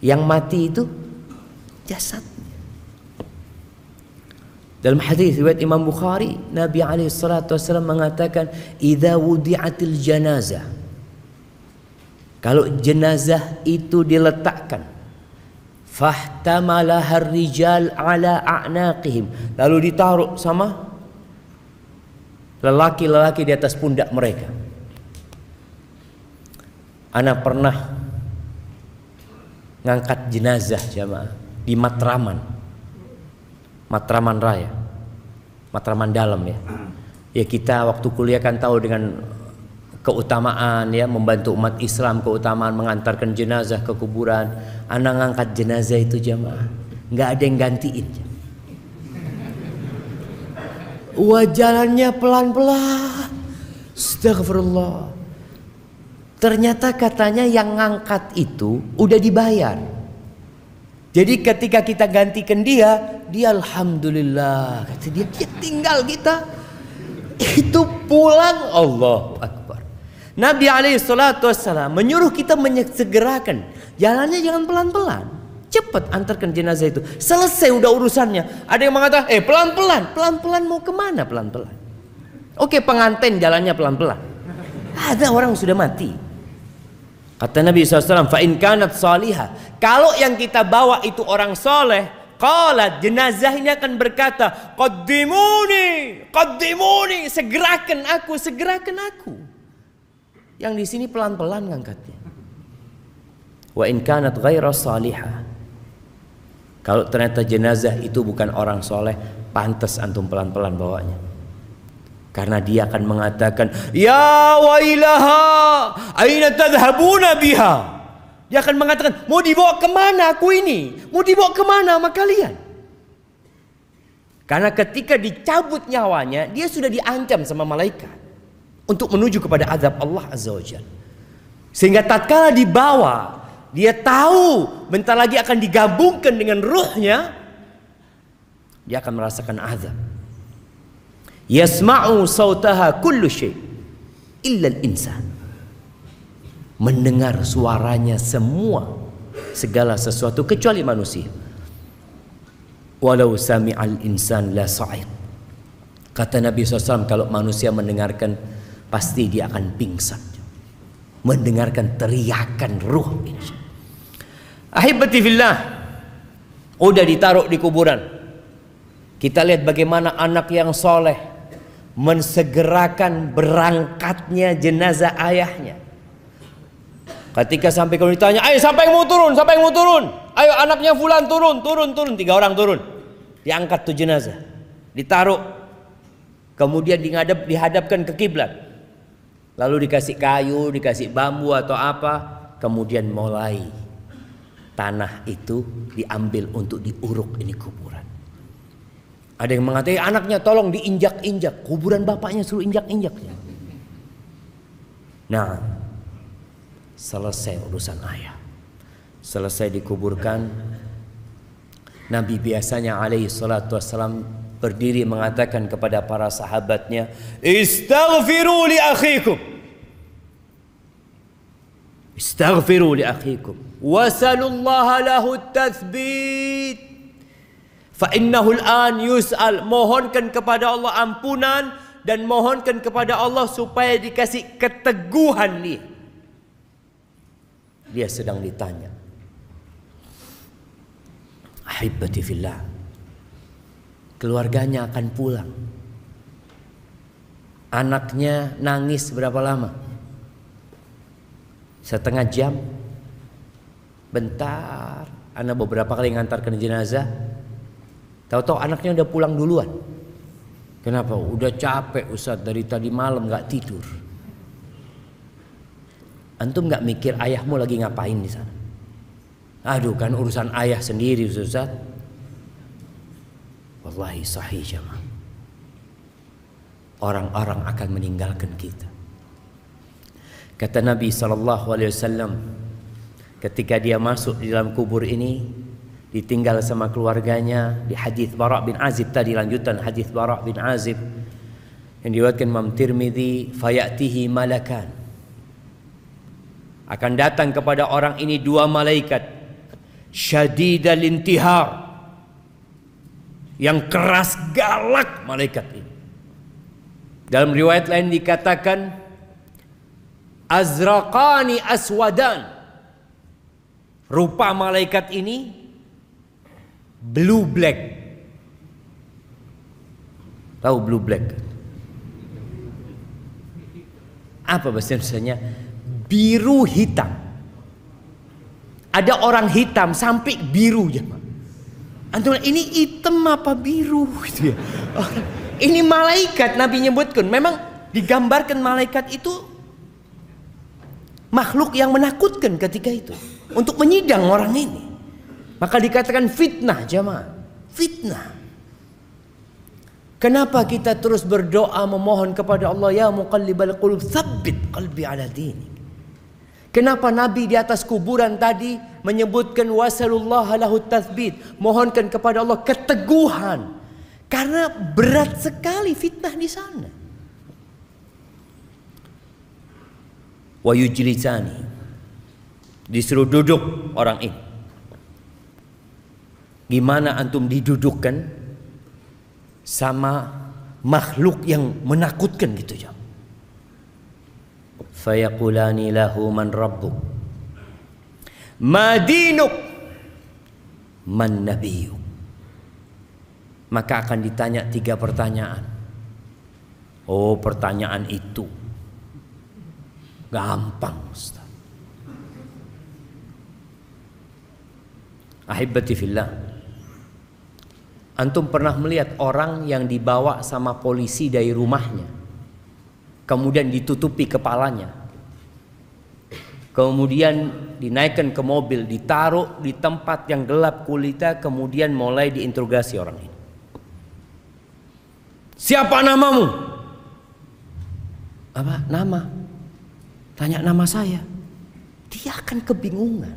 yang mati itu jasadnya. Dalam hadis riwayat Imam Bukhari, Nabi alaihi salatu wasallam mengatakan, idza wudi'atil janazah, kalau jenazah itu diletakkan, fahtamalaha ar-rijal ala a'naqihim, lalu ditaruh sama lelaki-lelaki di atas pundak mereka. Ana pernah ngangkat jenazah jamaah di Matraman Raya. Matraman dalam ya. Ya kita waktu kuliah kan tahu dengan keutamaan ya membantu umat Islam, keutamaan mengantarkan jenazah ke kuburan. Anak ngangkat jenazah itu jamaah, nggak ada yang gantiin. Wah jalannya pelan-pelan. Astagfirullah. Ternyata katanya yang ngangkat itu udah dibayar. Jadi ketika kita gantikan dia alhamdulillah kata dia tinggal kita itu pulang. Allahu Akbar. Nabi SAW menyuruh kita menyegerakan jalannya, jangan pelan-pelan, cepat antarkan jenazah itu, selesai udah urusannya. Ada yang mengatakan pelan-pelan mau kemana pelan-pelan? Oke, pengantin jalannya pelan-pelan, ada orang sudah mati. Kata Nabi SAW, fa in kanat salihah, kalau yang kita bawa itu orang soleh, qalat, jenazah ini akan berkata, qaddimuni, segerakan aku. Yang di sini pelan-pelan ngangkatnya. Wa in kanat ghaira salihah, kalau ternyata jenazah itu bukan orang soleh, pantas antum pelan-pelan bawanya. Karena dia akan mengatakan, ya wailaha, aina tadhhabuna biha. Dia akan mengatakan, mau dibawa kemana aku ini? Mau dibawa kemana sama kalian? Karena ketika dicabut nyawanya, dia sudah diancam sama malaikat untuk menuju kepada azab Allah Azza wa Jalla. Sehingga tatkala dibawa, dia tahu bentar lagi akan digabungkan dengan ruhnya, dia akan merasakan azab. Yasma'u sautaha kullu syai' illa al-insan. Mendengar suaranya segala sesuatu kecuali manusia. Walau sami'al insan la sa'id. Kata Nabi SAW, kalau manusia mendengarkan pasti dia akan pingsan. Mendengarkan teriakan ruh ini. Ahibati fillah, udah ditaruh di kuburan. Kita lihat bagaimana anak yang soleh mensegerakan berangkatnya jenazah ayahnya. Ketika sampai kalau ditanya, ayo siapa yang mau turun? Ayo anaknya fulan turun. 3 orang turun. Diangkat tuh jenazah, ditaruh, kemudian dihadapkan ke kiblat. Lalu dikasih kayu, dikasih bambu atau apa, kemudian mulai tanah itu diambil untuk diuruk ini kuburan. Ada yang mengatakan anaknya tolong diinjak-injak, kuburan bapaknya suruh injak-injak. Nah, selesai urusan ayah, selesai dikuburkan. Nabi biasanya alaihi salatu wassalam berdiri mengatakan kepada para sahabatnya, istaghfiru li akhikum wasalullaha lahu tathbit fa innahu al-an yus'al. Mohonkan kepada Allah ampunan dan mohonkan kepada Allah supaya dikasih keteguhan dia sedang ditanya. Ahibati fillah, keluarganya akan pulang. Anaknya nangis berapa lama? Setengah jam? Bentar. Anak beberapa kali ngantarkan jenazah, tahu-tahu anaknya udah pulang duluan. Kenapa? Udah capek Ustaz, dari tadi malam gak tidur. Antum gak mikir ayahmu lagi ngapain di sana? Aduh, kan urusan ayah sendiri Ustaz. Wallahi sahih jamaah. Orang-orang akan meninggalkan kita. Kata Nabi SAW, ketika dia masuk di dalam kubur ini, ditinggal sama keluarganya. Di hadis Bara' bin Azib tadi, lanjutan hadis Bara' bin Azib yang diriwayatkan Imam Tirmidzi, fayatihi malakan, akan datang kepada orang ini 2 malaikat, syadidal intihar, yang keras galak malaikat ini. Dalam riwayat lain dikatakan azraqani aswadan, rupa malaikat ini blue black. Tahu blue black? Apa bahasa Indonesianya? Biru hitam. Ada orang hitam sampai biru ya. Antum ini hitam apa biru gitu ya. Ini malaikat Nabi nyebutkan. Memang digambarkan malaikat itu makhluk yang menakutkan ketika itu untuk menyidang orang ini. Maka dikatakan fitnah jamaah. Fitnah. Kenapa kita terus berdoa memohon kepada Allah, ya muqallibal qulub tsabbit qalbi ala dinik. Kenapa Nabi di atas kuburan tadi menyebutkan wasallallahu lahu tatsbit, mohonkan kepada Allah keteguhan. Karena berat sekali fitnah di sana. Wa yujlisani, disuruh duduk orang ini. Gimana antum didudukkan sama makhluk yang menakutkan gitu ya? Fayaqulani lahu man rabbuk, ma dinuk, man nabiyuk. Maka akan ditanya 3 pertanyaan. Oh, pertanyaan itu gampang, Ustaz. Ahibati fillah, antum pernah melihat orang yang dibawa sama polisi dari rumahnya, kemudian ditutupi kepalanya, kemudian dinaikkan ke mobil, ditaruh di tempat yang gelap kulita, kemudian mulai diinterogasi orang ini. Siapa namamu? Apa? Nama. Tanya nama saya. Dia akan kebingungan.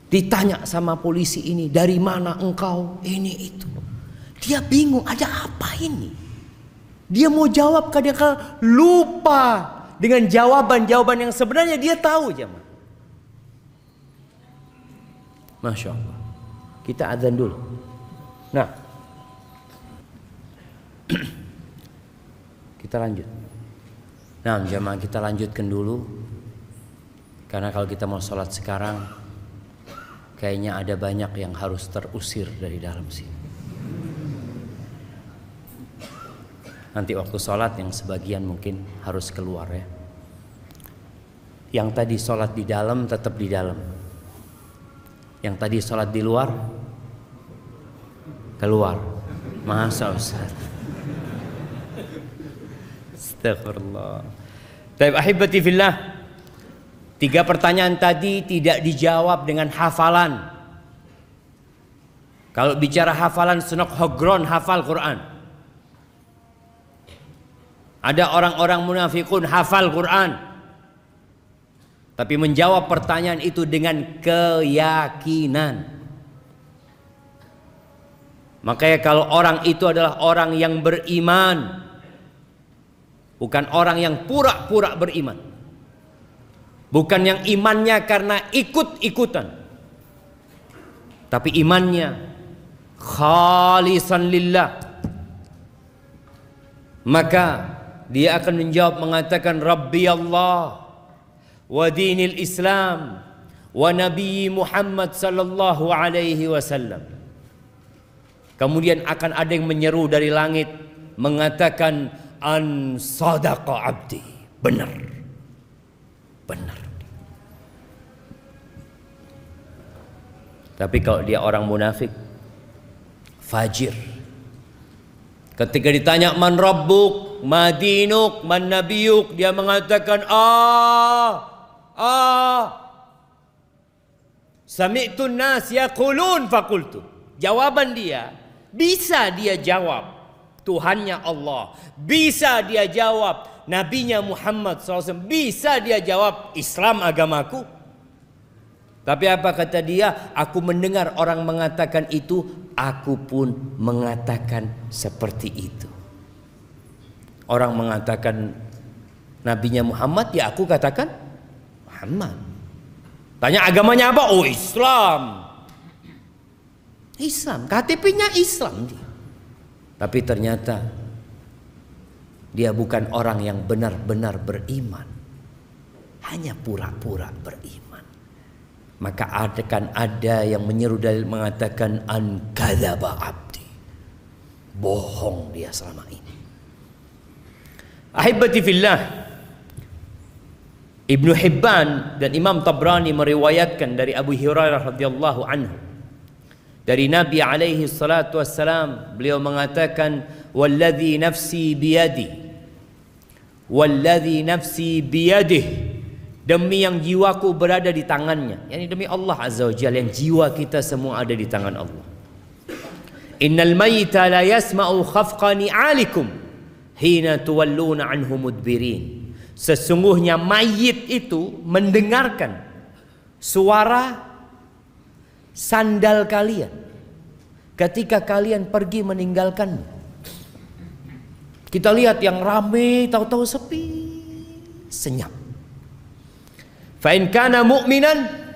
Ditanya sama polisi ini, dari mana engkau? Ini itu. Dia bingung, ada apa ini? Dia mau jawab, kadang-kadang lupa dengan jawaban-jawaban yang sebenarnya dia tahu jemaah. Masya Allah. Kita azan dulu. Nah, kita lanjut. Nah jemaah, kita lanjutkan dulu. Karena kalau kita mau sholat sekarang, kayaknya ada banyak yang harus terusir dari dalam sini. Nanti waktu sholat yang sebagian mungkin harus keluar ya. Yang tadi sholat di dalam tetap di dalam. Yang tadi sholat di luar keluar. Masa Ustaz? Astagfirullah. Baik, ahibati fillah. 3 pertanyaan tadi tidak dijawab dengan hafalan. Kalau bicara hafalan, senok hogron hafal Quran. Ada orang-orang munafikun hafal Quran, tapi menjawab pertanyaan itu dengan keyakinan. Makanya kalau orang itu adalah orang yang beriman, bukan orang yang pura-pura beriman, bukan yang imannya karena ikut-ikutan, tapi imannya khalisan lillah, maka dia akan menjawab mengatakan Rabbi Allah wa dinil Islam wa Nabi Muhammad sallallahu alaihi wasallam. Kemudian akan ada yang menyeru dari langit mengatakan an sadaqa abdi, benar, benar. Tapi kalau dia orang munafik, fajir, ketika ditanya man rabbuk, ma dinuk, man nabiyuk, dia mengatakan sami'tun nas yaqulun faqultu. Jawaban dia bisa dia jawab Tuhannya Allah, bisa dia jawab Nabinya Muhammad SAW, bisa dia jawab Islam agamaku. Tapi apa kata dia? Aku mendengar orang mengatakan itu, aku pun mengatakan seperti itu. Orang mengatakan Nabinya Muhammad, ya aku katakan Muhammad. Tanya agamanya apa? Oh Islam. Islam, KTP-nya Islam dia. Tapi ternyata dia bukan orang yang benar-benar beriman, hanya pura-pura beriman. Maka akan ada yang menyeru dalil mengatakan an kadzaba abdi, bohong dia selama ini. Ahibati fillah, Ibnu Hibban dan Imam Tabrani meriwayatkan dari Abu Hurairah radhiyallahu anhu, dari Nabi alaihi salatu wassalam, beliau mengatakan walladzi nafsi biyadi, walladzi nafsi biyadih, demi yang jiwaku berada di tangannya, yakni demi Allah Azza wa Jalla, yang jiwa kita semua ada di tangan Allah. Innal mayyita la yasma'u khafqa ni'alikum hina tuwalluna anhu mudbirin. Sesungguhnya mayit itu mendengarkan suara sandal kalian ketika kalian pergi meninggalkannya. Kita lihat yang rame, tahu-tahu sepi, senyap. Fa in kana mu'minan,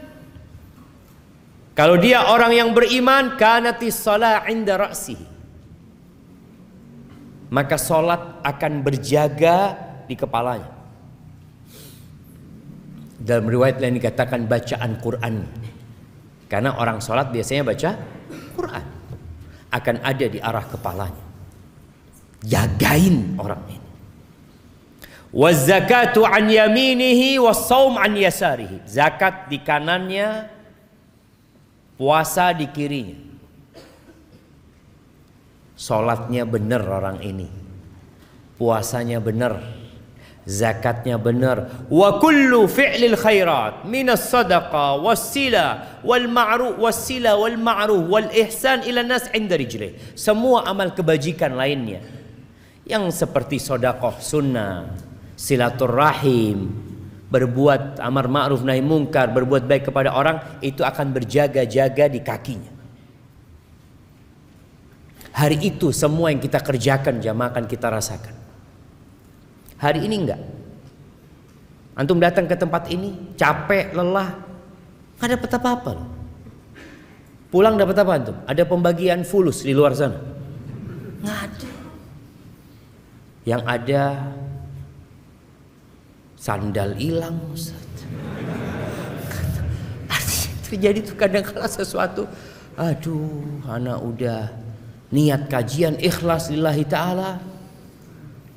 kalau dia orang yang beriman, kanatis shalah 'inda ra'sihi, maka salat akan berjaga di kepalanya. Dalam riwayat lain dikatakan bacaan Quran, karena orang salat biasanya baca Quran, akan ada di arah kepalanya. Jagain orang ini. Waz zakatu an yaminihi was shaum an yasarihi. Zakat di kanannya, puasa di kirinya. Salatnya benar orang ini, puasanya benar, zakatnya benar. Wa kullu fi'lil khairat minas sadaqah wassila wal ma'ruf wassila wal ma'ruf wal ihsan ila nas 'inda rijlih. Semua amal kebajikan lainnya yang seperti sedekah sunnah, silaturahim, berbuat amar ma'ruf nahi mungkar, berbuat baik kepada orang, itu akan berjaga-jaga di kakinya. Hari itu semua yang kita kerjakan jamaah akan kita rasakan. Hari ini enggak. Antum datang ke tempat ini capek, lelah, nggak dapat apa-apa. Pulang dapat apa antum? Ada pembagian fulus di luar sana? Nggak ada. Yang ada sandal hilang, Ustaz. Terjadi tuh kadang-kala sesuatu, aduh, anak udah niat kajian ikhlas lillahi ta'ala,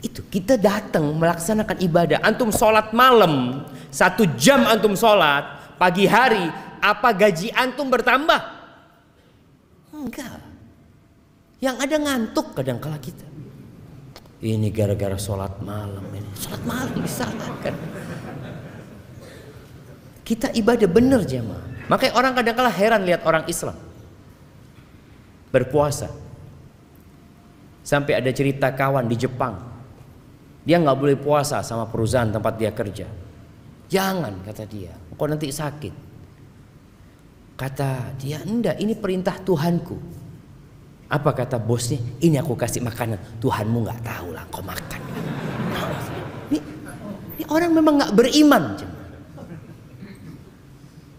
itu kita datang melaksanakan ibadah. Antum sholat malam 1 jam, antum sholat pagi hari, apa gaji antum bertambah? Enggak. Yang ada ngantuk kadang-kala kita. Ini gara-gara sholat malam ini. Sholat malam disalahkan. Kita ibadah bener jemaah. Makanya orang kadang-kala heran lihat orang Islam berpuasa. Sampai ada cerita kawan di Jepang, dia nggak boleh puasa sama perusahaan tempat dia kerja. Jangan, kata dia, kok nanti sakit. Kata dia, enggak, ini perintah Tuhanku. Apa kata bosnya? Ini aku kasih makanan, Tuhanmu nggak tahu lah, kau makan. Ini orang memang nggak beriman.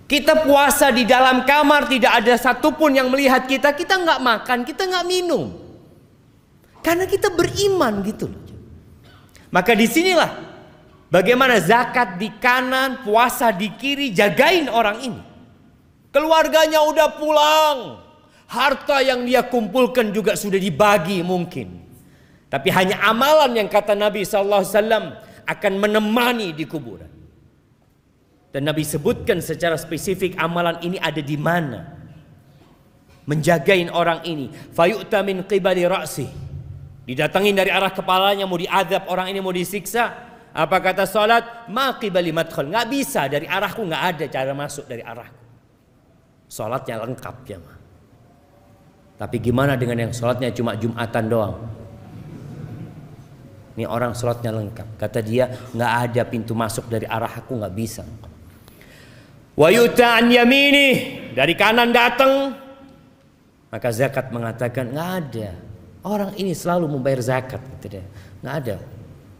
Kita puasa di dalam kamar, tidak ada satupun yang melihat kita. Kita nggak makan, kita nggak minum, karena kita beriman gitu loh. Maka disinilah bagaimana zakat di kanan, puasa di kiri, jagain orang ini. Keluarganya udah pulang, harta yang dia kumpulkan juga sudah dibagi mungkin. Tapi hanya amalan yang kata Nabi SAW akan menemani di kuburan. Dan Nabi sebutkan secara spesifik amalan ini ada di mana. Menjagain orang ini. Fayu'ta min qibali ra'sih. Didatangin dari arah kepalanya, mau diadab orang ini, mau disiksa. Apa kata salat? Ma qibali madkhal. Nggak bisa, dari arahku nggak ada cara masuk dari arahku. Salatnya lengkap ya ma. Tapi gimana dengan yang salatnya cuma Jumatan doang? Ini orang salatnya lengkap. Kata dia, nggak ada pintu masuk dari arah aku, nggak bisa. Wa yu'ta an yamini, dari kanan datang. Maka zakat mengatakan nggak ada. Orang ini selalu membayar zakat, gitu deh. Nggak ada.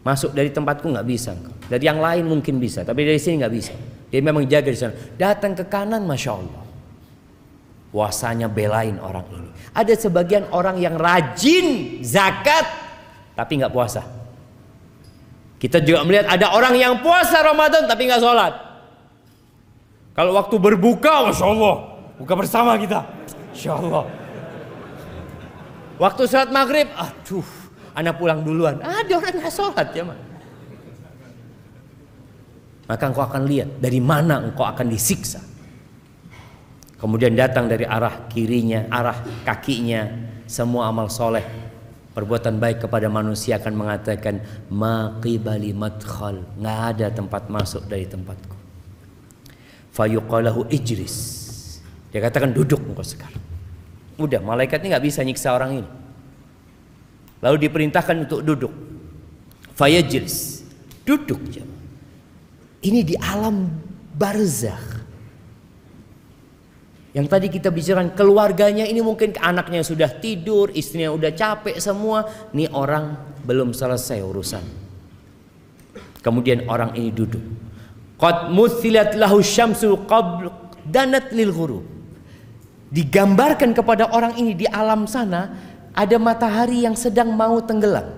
Masuk dari tempatku nggak bisa. Dari yang lain mungkin bisa, tapi dari sini nggak bisa. Dia memang jaga di sana. Datang ke kanan, masya Allah. Puasanya belain orang ini. Ada sebagian orang yang rajin zakat, tapi nggak puasa. Kita juga melihat ada orang yang puasa Ramadan tapi nggak sholat. Kalau waktu berbuka, masya Allah, buka bersama kita, insya Allah. Waktu sholat maghrib, aduh, anak pulang duluan. Ada orang nggak sholat ya mah. Maka engkau akan lihat dari mana engkau akan disiksa. Kemudian datang dari arah kirinya, arah kakinya, semua amal soleh. perbuatan baik kepada manusia akan mengatakan ma qibali madkhal, nggak ada tempat masuk dari tempatku. Fayuqalahu ijlis, dia katakan duduk engkau sekarang. Udah, malaikat ini nggak bisa nyiksa orang ini. Lalu diperintahkan untuk duduk. Fayajlis, duduk. Ini di alam barzakh. Yang tadi kita bicarakan keluarganya ini mungkin anaknya sudah tidur, istrinya udah capek semua. Nih orang belum selesai urusan. Kemudian orang ini duduk. Qad muthilat lahu syamsu qabl danat lil ghurub. Digambarkan kepada orang ini di alam sana ada matahari yang sedang mau tenggelam.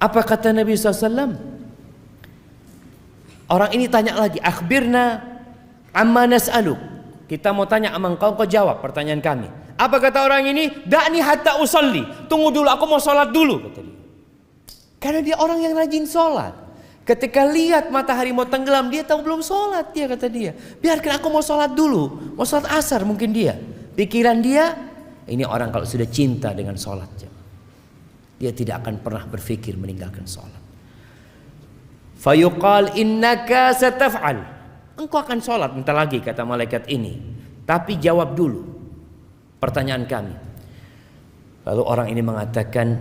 Apa kata Nabi SAW? Orang ini tanya lagi, akhbirna amma nas'aluk. Kita mau tanya sama engkau jawab pertanyaan kami. Apa kata orang ini? Da'ni hatta usalli. Tunggu dulu, aku mau sholat dulu, kata dia. Karena dia orang yang rajin sholat. Ketika lihat matahari mau tenggelam, dia tahu belum sholat, dia kata dia. Biarkan aku mau sholat dulu, mau sholat asar mungkin dia. Pikiran dia, ini orang kalau sudah cinta dengan sholat, dia tidak akan pernah berpikir meninggalkan sholat. Fayuqal innaka sataf'al, engkau akan sholat bentar lagi kata malaikat ini, tapi jawab dulu pertanyaan kami. Lalu orang ini mengatakan,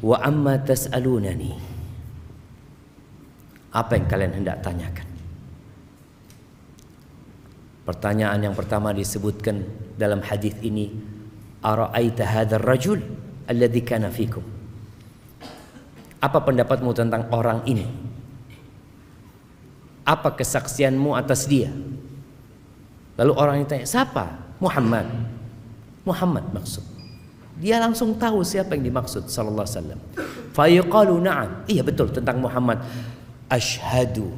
wa amma tas'alunani, apa yang kalian hendak tanyakan? Pertanyaan yang pertama disebutkan dalam hadis ini, ara'aita hadzal rajul alladzi kana fikum, apa pendapatmu tentang orang ini? Apa kesaksianmu atas dia? Lalu orang itu tanya, siapa? Muhammad. Muhammad maksud. Dia langsung tahu siapa yang dimaksud sallallahu alaihi wasallam. Fayaqalu na'am, iya betul tentang Muhammad. Asyhadu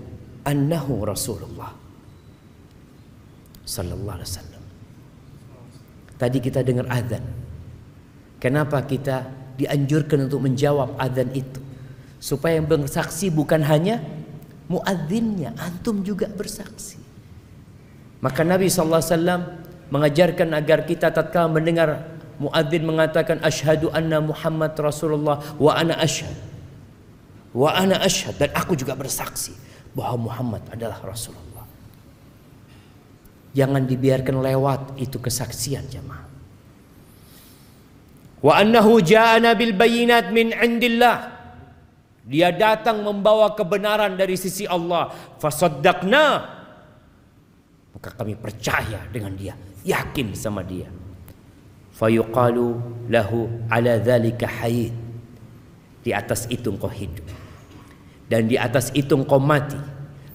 annahu Rasulullah sallallahu alaihi wasallam. Tadi kita dengar azan. Kenapa kita dianjurkan untuk menjawab azan itu? Supaya yang bersaksi bukan hanya muadzinnya, antum juga bersaksi. Maka Nabi SAW mengajarkan agar kita tatkala mendengar muadzin mengatakan asyhadu anna Muhammad Rasulullah wa ana asyhad, wa ana asyhad, dan aku juga bersaksi bahwa Muhammad adalah Rasulullah. Jangan dibiarkan lewat itu kesaksian jemaah. Wa annahu ja'ana bil bayyinat min indillah, dia datang membawa kebenaran dari sisi Allah. Fasaddaqna, maka kami percaya dengan dia, yakin sama dia. Fayuqalu lahu ala dzalika hayyid, di atas itu engkau hidup dan di atas itu engkau mati.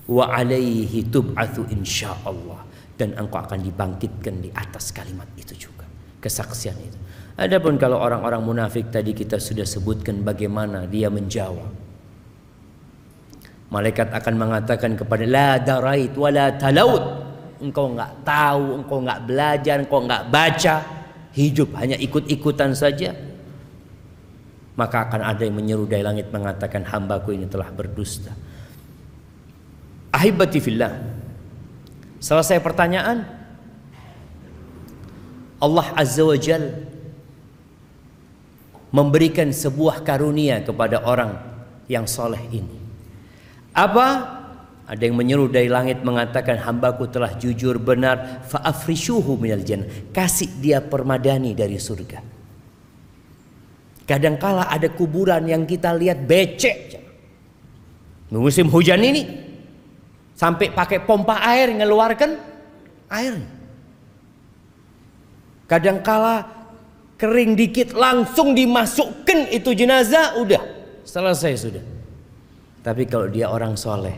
Wa alaihi tub'atsu insyaallah, dan engkau akan dibangkitkan di atas kalimat itu juga, kesaksian itu. Adapun kalau orang-orang munafik tadi kita sudah sebutkan bagaimana dia menjawab. Malaikat akan mengatakan kepada la darait wala talaut, engkau enggak tahu, engkau enggak belajar, engkau enggak baca, hidup hanya ikut-ikutan saja. Maka akan ada yang menyeru dari langit mengatakan hambaku ini telah berdusta. Ahibati fillah, selesai pertanyaan, Allah Azza wa Jalla memberikan sebuah karunia kepada orang yang soleh ini. Apa? Ada yang menyeru dari langit mengatakan hambaku telah jujur benar, fa'afrishuhu minal jannah, kasih dia permadani dari surga. Kadangkala ada kuburan yang kita lihat becek. Musim hujan ini sampai pakai pompa air ngeluarkan air. Kadangkala kering dikit langsung dimasukkan itu jenazah, udah selesai sudah. Tapi kalau dia orang soleh,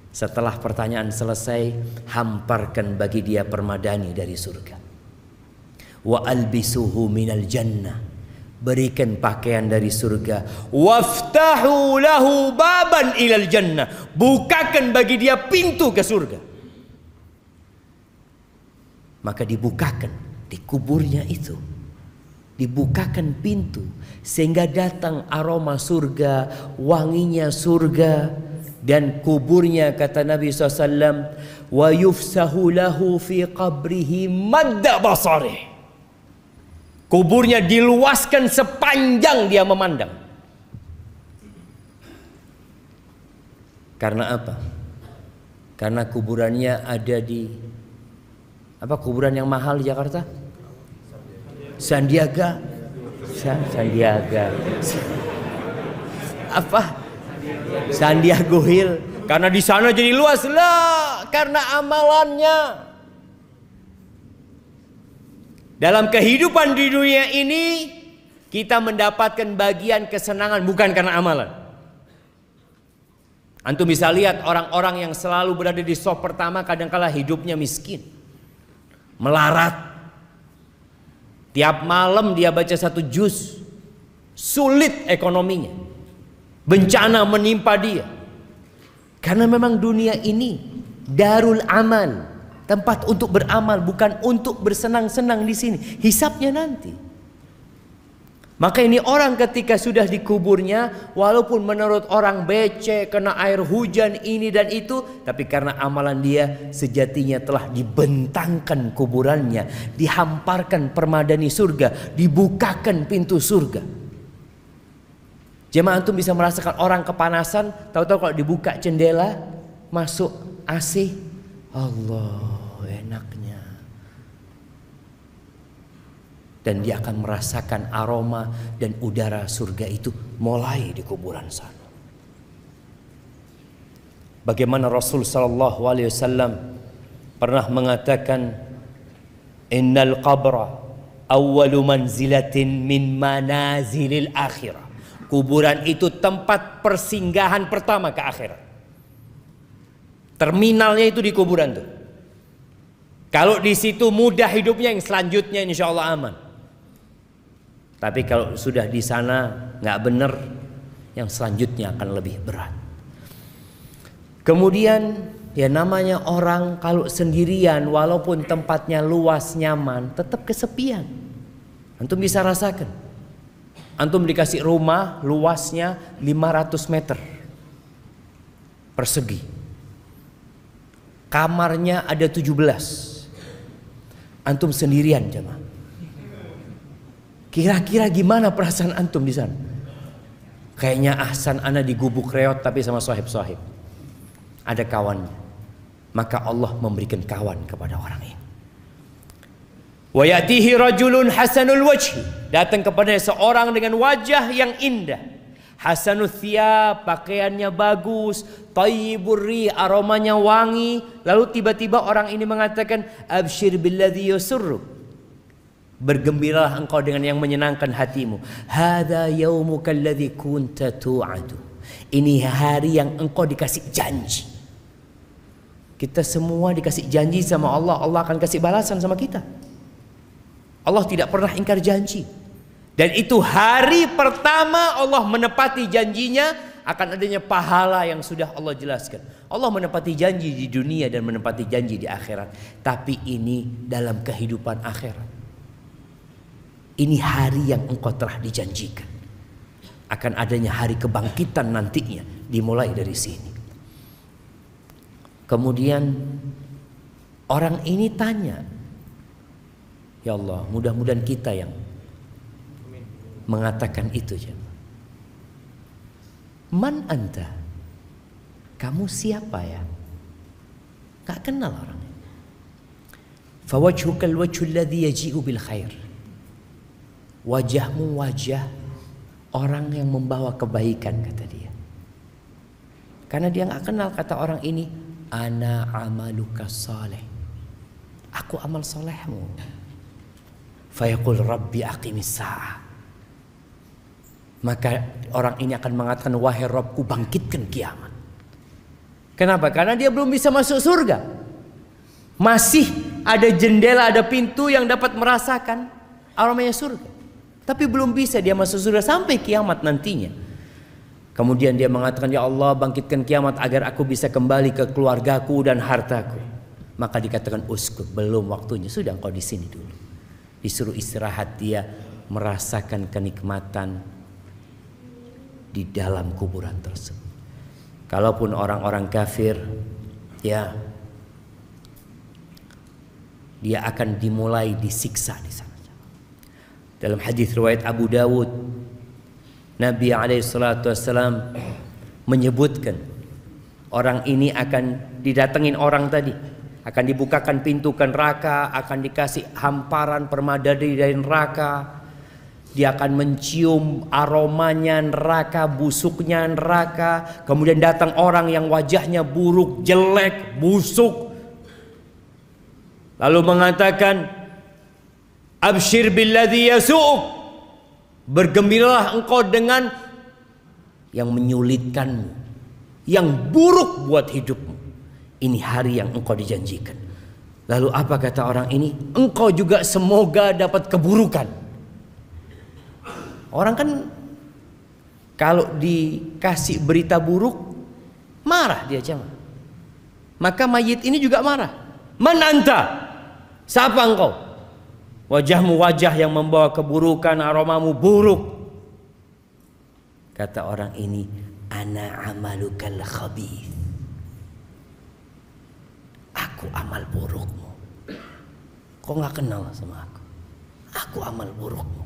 setelah pertanyaan selesai, hamparkan bagi dia permadani dari surga. Wa albisuhu minal jannah, berikan pakaian dari surga. Waftahu lahu baban ilal jannah, bukakan bagi dia pintu ke surga. Maka dibukakan di kuburnya itu, dibukakan pintu sehingga datang aroma surga, wanginya surga, dan kuburnya kata Nabi SAW, wa yufsahu lahu fi qabrihi madda basarih, Kuburnya diluaskan sepanjang dia memandang. Karena apa? Karena kuburannya ada di kuburan yang mahal di Jakarta? Sandiaga. Sandiago Hill. Karena di sana jadi luas lah, karena amalannya. Dalam kehidupan di dunia ini kita mendapatkan bagian kesenangan bukan karena amalan. Antum bisa lihat orang-orang yang selalu berada di sop pertama kadangkala hidupnya miskin, melarat. Tiap malam dia baca 1 juz, sulit ekonominya, bencana menimpa dia. Karena memang dunia ini darul amal, tempat untuk beramal, bukan untuk bersenang-senang di sini. Hisabnya nanti. Maka ini orang ketika sudah dikuburnya, walaupun menurut orang becek, kena air hujan ini dan itu, tapi karena amalan dia sejatinya telah dibentangkan kuburannya, dihamparkan permadani surga, dibukakan pintu surga. Jemaah antum bisa merasakan orang kepanasan, tahu-tahu kalau dibuka jendela, masuk AC, Allah enaknya. Dan dia akan merasakan aroma dan udara surga itu mulai di kuburan sana. Bagaimana Rasul sallallahu alaihi wasallam pernah mengatakan, innal qabra awwalu manzilatin min manazilil akhirah. Kuburan itu tempat persinggahan pertama ke akhirat. Terminalnya itu di kuburan tuh. Kalau di situ mudah hidupnya, yang selanjutnya insya Allah aman. Tapi kalau sudah di sana nggak benar, yang selanjutnya akan lebih berat. Kemudian ya namanya orang kalau sendirian, walaupun tempatnya luas nyaman, tetap kesepian. Antum bisa rasakan. Antum dikasih rumah luasnya 500 meter persegi. Kamarnya ada 17. Antum sendirian jemaah. Kira-kira gimana perasaan antum di sana? Kayaknya ahsan ana di gubuk reot tapi sama sohib-sohib. Ada kawannya. Maka Allah memberikan kawan kepada orang ini. Wa yatihi rajulun hasanul wajhi. Datang kepadanya seorang dengan wajah yang indah. Hasanul thiyab, pakaiannya bagus, thayyibur ri, aromanya wangi. Lalu tiba-tiba orang ini mengatakan, absyir billadzi yusurruk. Bergembiralah engkau dengan yang menyenangkan hatimu. Hadza yaumuka alladzi kunta tu'adu. Ini hari yang engkau dikasih janji. Kita semua dikasih janji sama Allah, Allah akan kasih balasan sama kita. Allah tidak pernah ingkar janji. Dan itu hari pertama Allah menepati janjinya, akan adanya pahala yang sudah Allah jelaskan. Allah menepati janji di dunia dan menepati janji di akhirat. Tapi ini dalam kehidupan akhirat. Ini hari yang engkau telah dijanjikan. Akan adanya hari kebangkitan nantinya, dimulai dari sini. Kemudian orang ini tanya, ya Allah, mudah-mudahan kita yang mengatakan itu. Man anta? Kamu siapa ya? Gak kenal orangnya. Fawajhukal wajhul ladzi yaji'u bil khair. Wajahmu wajah orang yang membawa kebaikan, kata dia. Karena dia gak kenal, kata orang ini, ana amaluka saleh. Aku amal solehmu. Fayaqul rabbi aqimis sa'ah. Maka orang ini akan mengatakan, wahai Rabbku, bangkitkan kiamat. Kenapa? Karena dia belum bisa masuk surga. Masih ada jendela, ada pintu yang dapat merasakan aromanya surga. Tapi belum bisa dia masuk surga sampai kiamat nantinya. Kemudian dia mengatakan, ya Allah, bangkitkan kiamat agar aku bisa kembali ke keluargaku dan hartaku. Maka dikatakan, uskut, belum waktunya, sudah engkau di sini dulu. Disuruh istirahat, dia merasakan kenikmatan di dalam kuburan tersebut. Kalaupun orang-orang kafir, ya, dia akan dimulai disiksa di sana. Dalam hadis riwayat Abu Dawud, Nabi SAW menyebutkan orang ini akan didatengin orang tadi, akan dibukakan pintu ke neraka, akan dikasih hamparan permada dari neraka. Dia akan mencium aromanya neraka, busuknya neraka. Kemudian datang orang yang wajahnya buruk, jelek, busuk, lalu mengatakan, abshir billadzi yasu'uk, bergembiralah engkau dengan yang menyulitkanmu, yang buruk buat hidupmu. Ini hari yang engkau dijanjikan. Lalu apa kata orang ini? Engkau juga semoga dapat keburukan. Orang kan kalau dikasih berita buruk marah dia cuma. Maka mayit ini juga marah. Man anta? Siapa engkau? Wajahmu wajah yang membawa keburukan, aromamu buruk. Kata orang ini, ana amalukal khabith. Aku amal burukmu. Kau nggak kenal sama aku? Aku amal burukmu.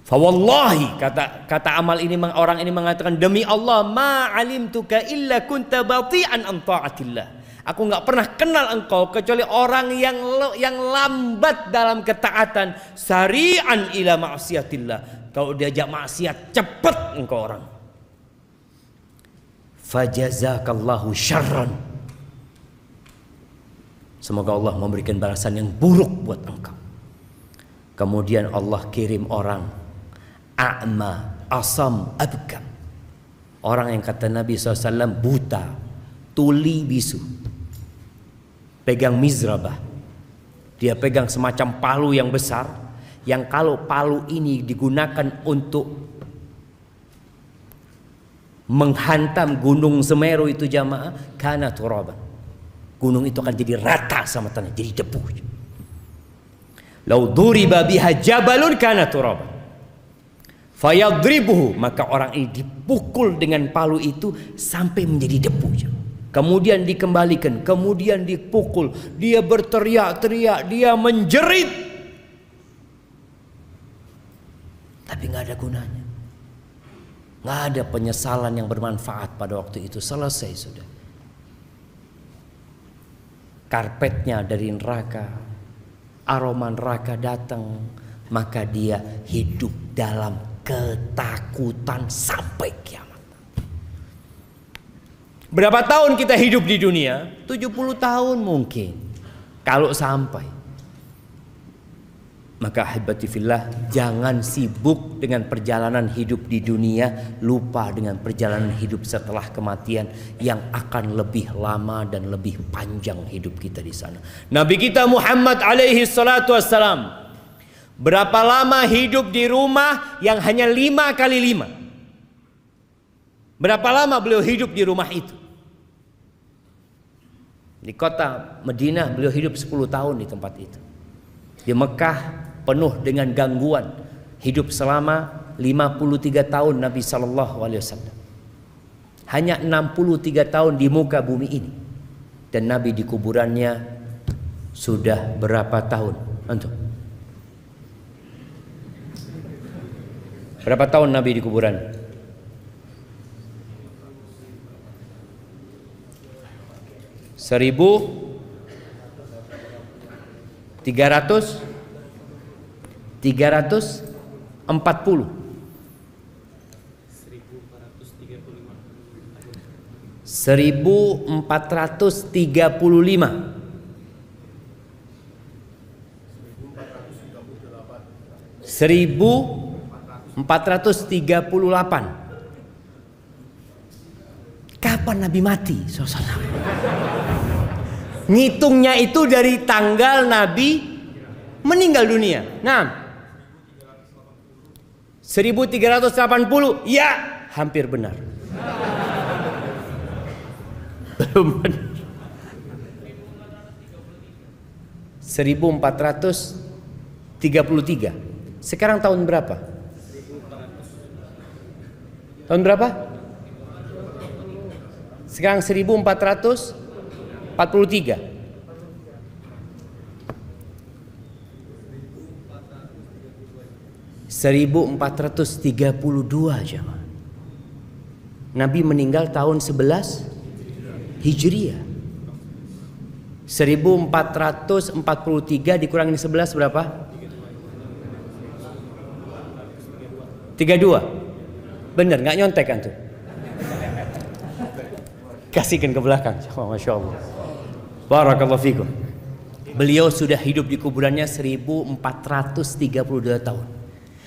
Fawallahi, kata amal ini, orang ini mengatakan, demi Allah, ma alimtuka illa kunta bati'an an ta'atillah. Aku enggak pernah kenal engkau kecuali orang yang lambat dalam ketaatan, sari'an ila ma'siyatillah. Kalau diajak maksiat cepat engkau orang. Fajazakallahu syarran. Semoga Allah memberikan balasan yang buruk buat engkau. Kemudian Allah kirim orang a'ma, asam, abkam. Orang yang kata Nabi SAW buta, tuli, bisu. Pegang mizrabah. Dia pegang semacam palu yang besar, yang kalau palu ini digunakan untuk menghantam gunung Semeru itu jamaah, kana turaban. Gunung itu akan jadi rata sama tanah, jadi debu. Lau duriba biha jabalun kana turaban. Fayadribuhu, maka orang ini dipukul dengan palu itu sampai menjadi debu. Kemudian dikembalikan, kemudian dipukul, dia berteriak-teriak, dia menjerit, tapi nggak ada gunanya, nggak ada penyesalan yang bermanfaat pada waktu itu. Selesai sudah. Karpetnya dari neraka, aroma neraka datang, maka dia hidup dalam ketakutan sampai kiamat. Berapa tahun kita hidup di dunia? 70 tahun mungkin, kalau sampai. Maka ahibati fillah, jangan sibuk dengan perjalanan hidup di dunia, lupa dengan perjalanan hidup setelah kematian yang akan lebih lama dan lebih panjang hidup kita di sana. Nabi kita Muhammad alaihi salatu wassalam, berapa lama hidup di rumah yang hanya 5 kali 5? Berapa lama beliau hidup di rumah itu? Di kota Madinah beliau hidup 10 tahun di tempat itu. Di Mekah penuh dengan gangguan, hidup selama 53 tahun Nabi SAW. Hanya 63 tahun di muka bumi ini. Dan Nabi di kuburannya sudah berapa tahun? Antum? Berapa tahun Nabi di kuburan? Seribu 340. 1435. 1438. Kapan Nabi mati? Ngitungnya itu dari tanggal Nabi meninggal dunia. Nah, 1380. Ya, hampir benar. Belum benar. 1433. Sekarang tahun berapa? Tahun berapa? Sekarang 1443. 1432 jemaah. Nabi meninggal tahun 11 Hijriah. 1443 dikurangin 11 berapa? 32. Bener, nggak nyontek kan tuh? Kasihkan ke belakang. Masya Allah. Barakallahu fikum. Beliau sudah hidup di kuburannya 1432 tahun.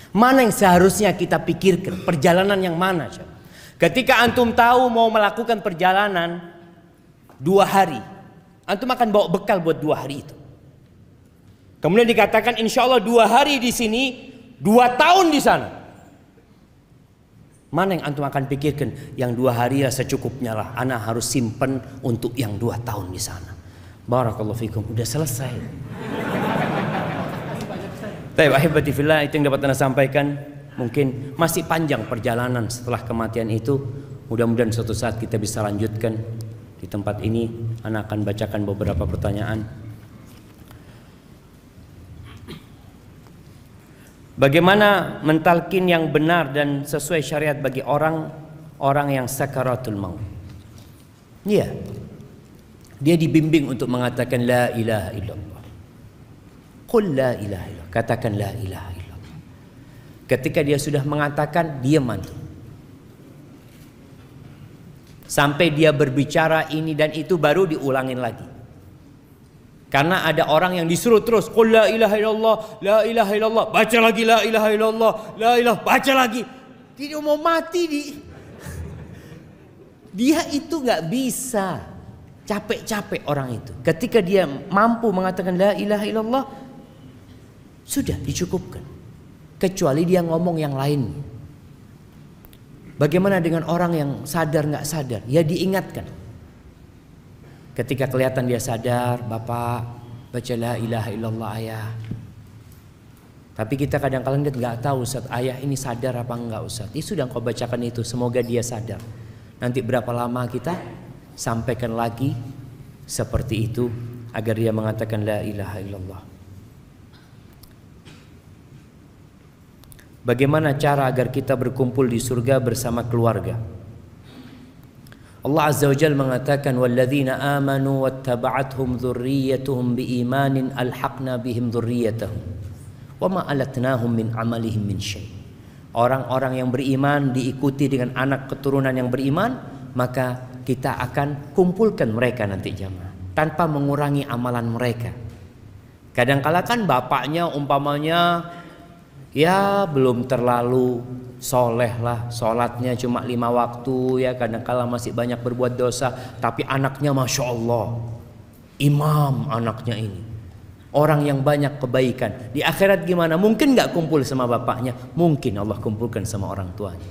Mana yang seharusnya kita pikirkan? Perjalanan yang mana? Ketika antum tahu mau melakukan perjalanan 2 hari, antum akan bawa bekal buat 2 hari itu. Kemudian dikatakan insya Allah 2 hari di sini, 2 tahun di sana. Mana yang antum akan pikirkan? Yang 2 hari ya secukupnya lah. Ana harus simpen untuk yang 2 tahun di sana. Barakallahu fikum. Udah selesai. Baik, ahibati fillah, itu yang dapat ana sampaikan. Mungkin masih panjang perjalanan setelah kematian itu. Mudah-mudahan suatu saat kita bisa lanjutkan. Di tempat ini ana akan bacakan beberapa pertanyaan. Bagaimana mentalkin yang benar dan sesuai syariat bagi orang yang sakaratul maut? Iya. Dia dibimbing untuk mengatakan la ilaha illallah. Qul la ilaha illallah. Katakan la ilaha illallah. Ketika dia sudah mengatakan, diam antum. Sampai dia berbicara ini dan itu baru diulangin lagi. Karena ada orang yang disuruh terus qul la ilaha illallah, la ilaha illallah, baca lagi la ilaha illallah, la ilaha, baca lagi. Dia mau mati dia itu nggak bisa. Capek-capek orang itu. Ketika dia mampu mengatakan la ilaha illallah, sudah dicukupkan. Kecuali dia ngomong yang lain. Bagaimana dengan orang yang sadar nggak sadar? Ya diingatkan. Ketika kelihatan dia sadar, Bapak baca la ilaha illallah ayah. Tapi kita kadang-kadang nggak tahu Ustaz, ayah ini sadar apa enggak Ustaz. Sudah kau bacakan itu, semoga dia sadar. Nanti berapa lama kita sampaikan lagi seperti itu agar dia mengatakan la ilaha illallah. Bagaimana cara agar kita berkumpul di surga bersama keluarga? Allah Azza wa Jalla mengatakan walladzina amanu wattaba'athum dzurriyyatuhum biimanin alhaqna bihim dzurriyyatahum wama alatnahum min amalihim min syai'. Orang-orang yang beriman diikuti dengan anak keturunan yang beriman, maka kita akan kumpulkan mereka nanti jamaah tanpa mengurangi amalan mereka. Kadang-kala kan bapaknya umpamanya ya belum terlalu soleh lah, sholatnya cuma 5 waktu ya, kadang-kala masih banyak berbuat dosa, tapi anaknya masya Allah imam, anaknya ini orang yang banyak kebaikan. Di akhirat gimana? Mungkin gak kumpul sama bapaknya, mungkin Allah kumpulkan sama orang tuanya.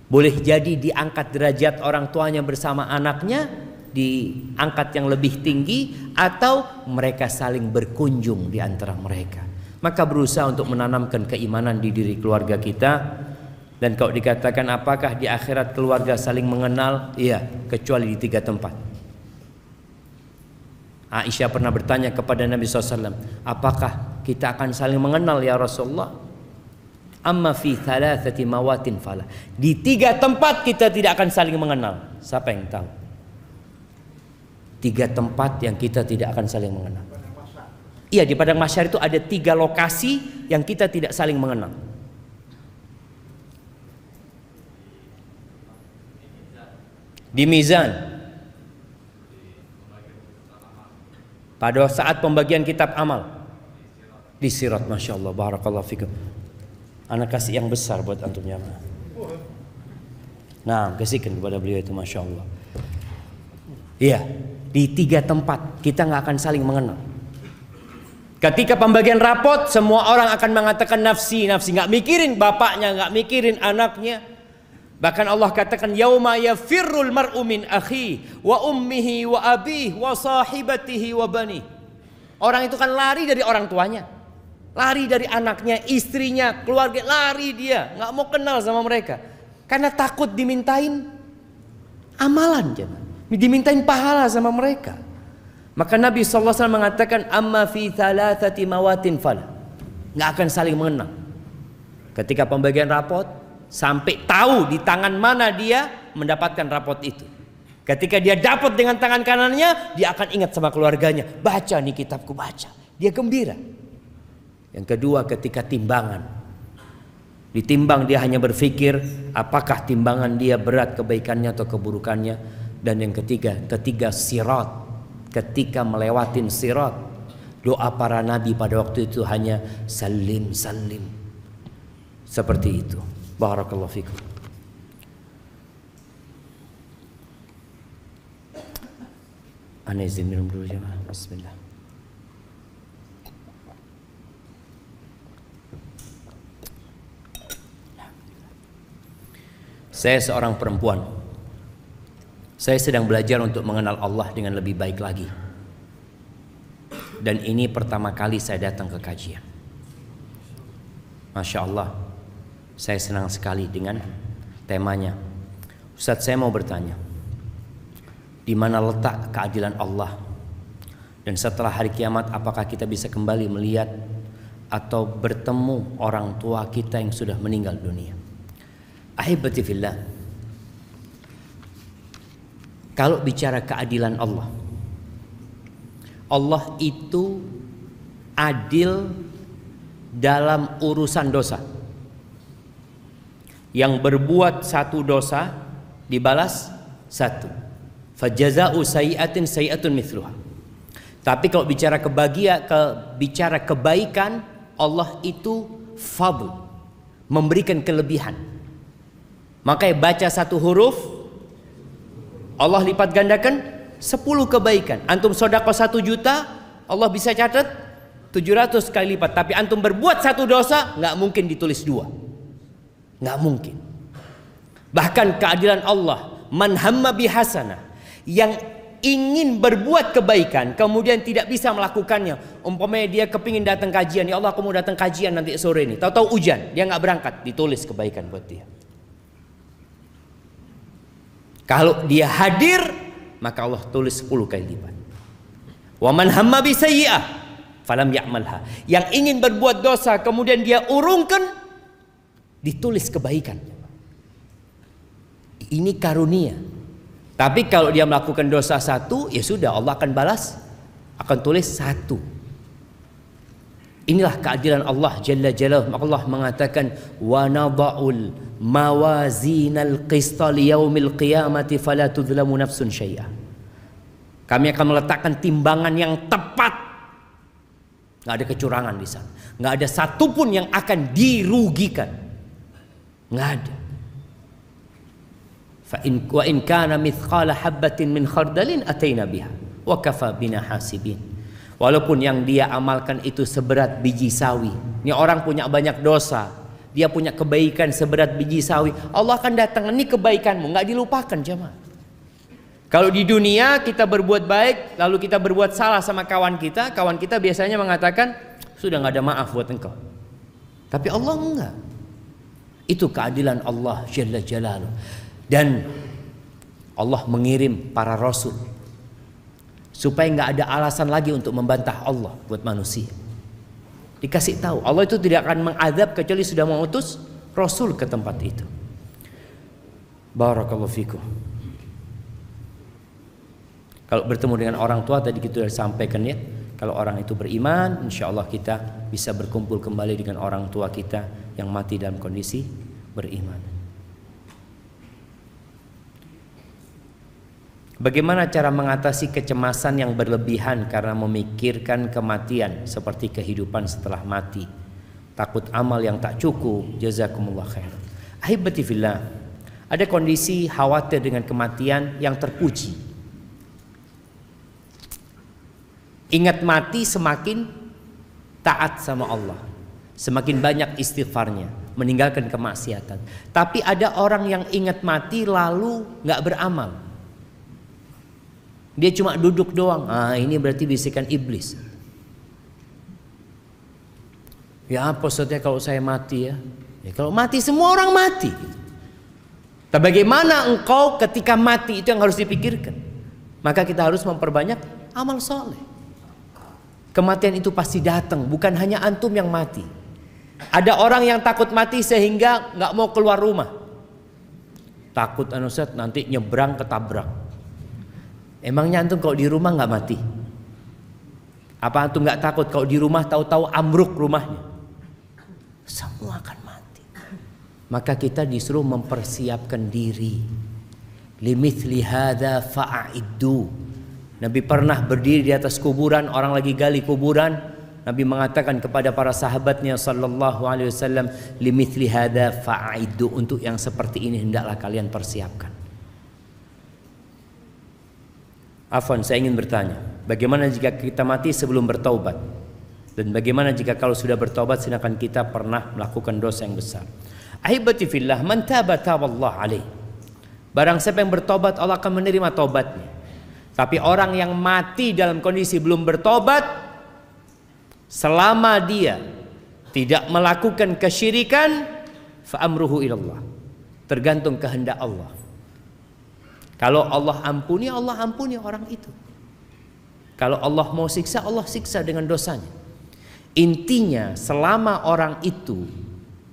Boleh jadi diangkat derajat orang tuanya bersama anaknya, diangkat yang lebih tinggi, atau mereka saling berkunjung di antara mereka. Maka berusaha untuk menanamkan keimanan di diri keluarga kita. Dan kalau dikatakan apakah di akhirat keluarga saling mengenal? Iya, kecuali di 3 tempat. Aisyah pernah bertanya kepada Nabi SAW, apakah kita akan saling mengenal ya Rasulullah? Amma fi thalathati mawatin fala. Di 3 tempat kita tidak akan saling mengenal. Siapa yang tahu? 3 tempat yang kita tidak akan saling mengenal. Iya, di padang mahsyar itu ada 3 lokasi yang kita tidak saling mengenal. Di mizan. Pada saat pembagian kitab amal. Di sirat, masya Allah, barakallahu fikum. Anak kasih yang besar buat antum jamaah. Nah, kasihkan kepada beliau itu, masya Allah. Iya, di 3 tempat kita nggak akan saling mengenal. Ketika pembagian rapot, semua orang akan mengatakan nafsi, nafsi, nggak mikirin bapaknya, nggak mikirin anaknya. Bahkan Allah katakan yauma yafirrul mar'u min akhi wa ummihi wa abihi wa sahibatihi wa bani. Orang itu kan lari dari orang tuanya, lari dari anaknya, istrinya, keluarga, lari dia, nggak mau kenal sama mereka karena takut dimintain amalan, dimintain pahala sama mereka. Maka Nabi SAW mengatakan amma fi thalathati mawatin fala, nggak akan saling mengenal. Ketika pembagian rapot, sampai tahu di tangan mana dia mendapatkan rapot itu. Ketika dia dapat dengan tangan kanannya, dia akan ingat sama keluarganya. Baca nih kitabku, baca. Dia gembira. Yang kedua, ketika timbangan. Ditimbang, dia hanya berpikir apakah timbangan dia berat kebaikannya atau keburukannya. Dan yang ketiga sirat. Ketika melewatin sirat, doa para nabi pada waktu itu hanya salim salim. Seperti itu. Barakallahu fikum. Ana izin minum dulu jemaah. Bismillah. Saya seorang perempuan. Saya sedang belajar untuk mengenal Allah dengan lebih baik lagi. Dan ini pertama kali saya datang ke kajian. Masya Allah, saya senang sekali dengan temanya. Ustaz, saya mau bertanya, di mana letak keadilan Allah? Dan setelah hari kiamat, apakah kita bisa kembali melihat atau bertemu orang tua kita yang sudah meninggal dunia? Ahibati fillah, kalau bicara keadilan Allah, Allah itu adil dalam urusan dosa. Yang berbuat satu dosa dibalas satu. Fajaza'u sayyi'atin sayyi'atun mithluha. Tapi kalau bicara bicara kebaikan, Allah itu fadl, memberikan kelebihan. Makanya baca satu huruf, Allah lipat gandakan 10 kebaikan. Antum sedekah 1 juta, Allah bisa catat 700 kali lipat. Tapi antum berbuat satu dosa, nggak mungkin ditulis 2. Nggak mungkin. Bahkan keadilan Allah, man hamma bihasanah, yang ingin berbuat kebaikan kemudian tidak bisa melakukannya. Umpamanya dia kepingin datang kajian, ya Allah aku mau datang kajian nanti sore ini, tahu-tahu hujan, dia nggak berangkat, ditulis kebaikan buat dia. Kalau dia hadir, maka Allah tulis 10 kali lipat. Wa man hamma bi sayyi'ah falam ya'malha. Yang ingin berbuat dosa kemudian dia urungkan, ditulis kebaikan. Ini karunia. Tapi kalau dia melakukan dosa 1, ya sudah, Allah akan balas, akan tulis 1. Inilah keadilan Allah Jalla Jalaluhu. Allah mengatakan, wa nada'ul mawazinal qista liyaumil qiyamati fala tudlamu nafsun syai'a. Kami akan meletakkan timbangan yang tepat. Nggak ada kecurangan di sana. Nggak ada satupun yang akan dirugikan. Nggak ada. Wa in kana mithqala habbatin min khardalin ataina biha wa kafa bina hasibin. Walaupun yang dia amalkan itu seberat biji sawi. Ini orang punya banyak dosa, dia punya kebaikan seberat biji sawi, Allah akan datang, ini kebaikanmu, nggak dilupakan jemaah. Kalau di dunia kita berbuat baik, lalu kita berbuat salah sama kawan kita biasanya mengatakan, sudah nggak ada maaf buat engkau. Tapi Allah enggak. Itu keadilan Allah Jalla Jalaluhu. Dan Allah mengirim para rasul supaya nggak ada alasan lagi untuk membantah Allah buat manusia. Dikasih tahu Allah itu tidak akan mengadab kecuali sudah mengutus rasul ke tempat itu. Barakallahu fikum. Kalau bertemu dengan orang tua tadi kita sudah sampaikan ya, kalau orang itu beriman, insya Allah kita bisa berkumpul kembali dengan orang tua kita yang mati dalam kondisi beriman. Bagaimana cara mengatasi kecemasan yang berlebihan karena memikirkan kematian seperti kehidupan setelah mati, takut amal yang tak cukup? Jazakumullah khair. Ahibati fillah, ada kondisi khawatir dengan kematian yang terpuji. Ingat mati semakin taat sama Allah, semakin banyak istighfarnya, meninggalkan kemaksiatan. Tapi ada orang yang ingat mati lalu nggak beramal. Dia cuma duduk doang. Ini berarti bisikan iblis. Ya apa maksudnya kalau saya mati ya? Ya kalau mati semua orang mati. Tapi bagaimana engkau ketika mati, itu yang harus dipikirkan. Maka kita harus memperbanyak amal soleh. Kematian itu pasti datang, bukan hanya antum yang mati. Ada orang yang takut mati sehingga nggak mau keluar rumah. Takut Ustaz nanti nyebrang ketabrak. Emangnya antum kalau di rumah nggak mati? Apa antum nggak takut kalau di rumah tahu-tahu ambruk rumahnya? Semua akan mati. Maka kita disuruh mempersiapkan diri. Limithli hadza fa'iddu. Nabi pernah berdiri di atas kuburan, orang lagi gali kuburan. Nabi mengatakan kepada para sahabatnya sallallahu alaihi wasallam, limithli hadza fa'iddu, untuk yang seperti ini hendaklah kalian persiapkan. Afwan, saya ingin bertanya, bagaimana jika kita mati sebelum bertaubat? Dan bagaimana jika kalau sudah bertaubat sedangkan kita pernah melakukan dosa yang besar? Ahibati fillah, man taba taballahu alaihi. Barang siapa yang bertobat, Allah akan menerima taubatnya. Tapi orang yang mati dalam kondisi belum bertobat, selama dia tidak melakukan kesyirikan, fa amruhu ilallah, tergantung kehendak Allah. Kalau Allah ampuni orang itu. Kalau Allah mau siksa, Allah siksa dengan dosanya. Intinya selama orang itu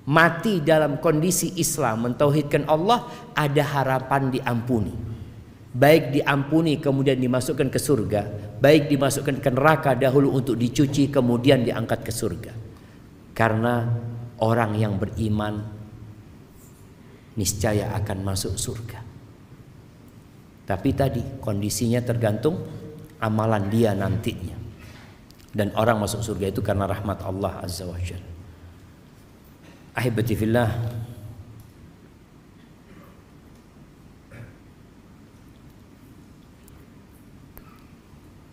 mati dalam kondisi Islam, mentauhidkan Allah, ada harapan diampuni. Baik diampuni kemudian dimasukkan ke surga, baik dimasukkan ke neraka dahulu untuk dicuci kemudian diangkat ke surga. Karena orang yang beriman niscaya akan masuk surga. Tapi tadi kondisinya tergantung amalan dia nantinya. Dan orang masuk surga itu karena rahmat Allah Azza wa Jalla. Ahibati fillah,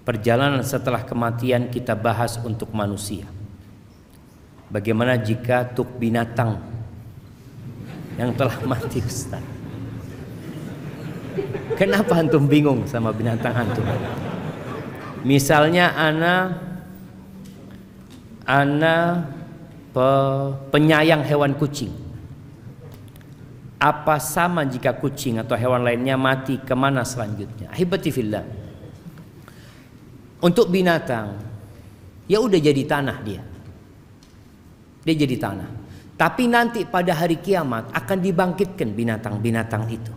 perjalanan setelah kematian kita bahas untuk manusia. Bagaimana jika untuk binatang yang telah mati, Ustaz? Kenapa antum bingung sama binatang antum? Misalnya ana penyayang hewan kucing. Apa sama jika kucing atau hewan lainnya mati, kemana selanjutnya? Ahibati fillah, untuk binatang ya udah jadi tanah, dia jadi tanah. Tapi nanti pada hari kiamat akan dibangkitkan binatang-binatang itu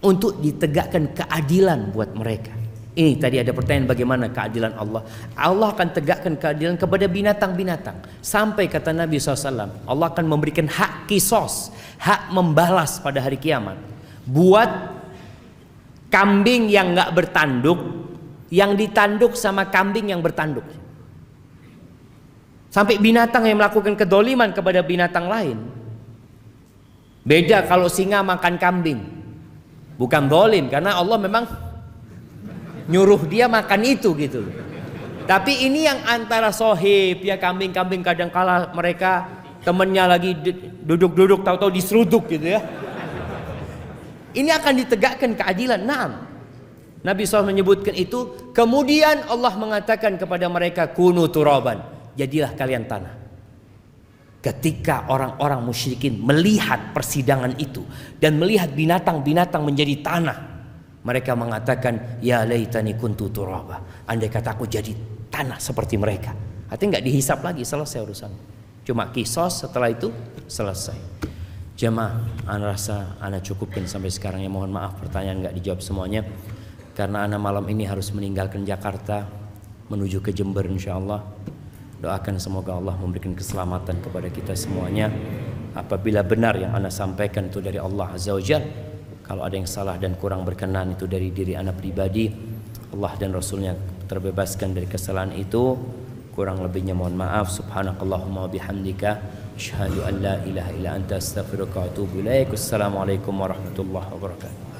untuk ditegakkan keadilan buat mereka. Ini tadi ada pertanyaan, bagaimana keadilan Allah? Allah akan tegakkan keadilan kepada binatang-binatang. Sampai kata Nabi SAW, Allah akan memberikan hak kisos, hak membalas pada hari kiamat buat kambing yang gak bertanduk, yang ditanduk sama kambing yang bertanduk. Sampai binatang yang melakukan kedoliman kepada binatang lain. Beda kalau singa makan kambing, bukan dolim, karena Allah memang nyuruh dia makan itu gitu. Tapi ini yang antara sohib, ya kambing-kambing kadang kala mereka temennya lagi duduk-duduk tahu-tahu diseruduk gitu ya. Ini akan ditegakkan keadilan. Naam. Nabi SAW menyebutkan itu. Kemudian Allah mengatakan kepada mereka, kunu turaban, jadilah kalian tanah. Ketika orang-orang musyrikin melihat persidangan itu dan melihat binatang-binatang menjadi tanah, mereka mengatakan, ya laitani kuntu turaba, andai kata aku jadi tanah seperti mereka. Artinya nggak dihisap lagi, selesai urusan. Cuma kisos, setelah itu selesai. Jemaah, ana rasa ana cukupkan sampai sekarang ya. Mohon maaf pertanyaan nggak dijawab semuanya, karena ana malam ini harus meninggalkan Jakarta menuju ke Jember insyaallah. Doakan semoga Allah memberikan keselamatan kepada kita semuanya. Apabila benar yang ana sampaikan itu dari Allah Azza wa Jalla, kalau ada yang salah dan kurang berkenan itu dari diri ana pribadi, Allah dan Rasulnya terbebaskan dari kesalahan itu. Kurang lebihnya mohon maaf. Subhanakallahumma bihamdika asyhadu an la ilaha illa anta astaghfiruka wa atubu ilaik. Wassalamualaikum warahmatullahi wabarakatuh.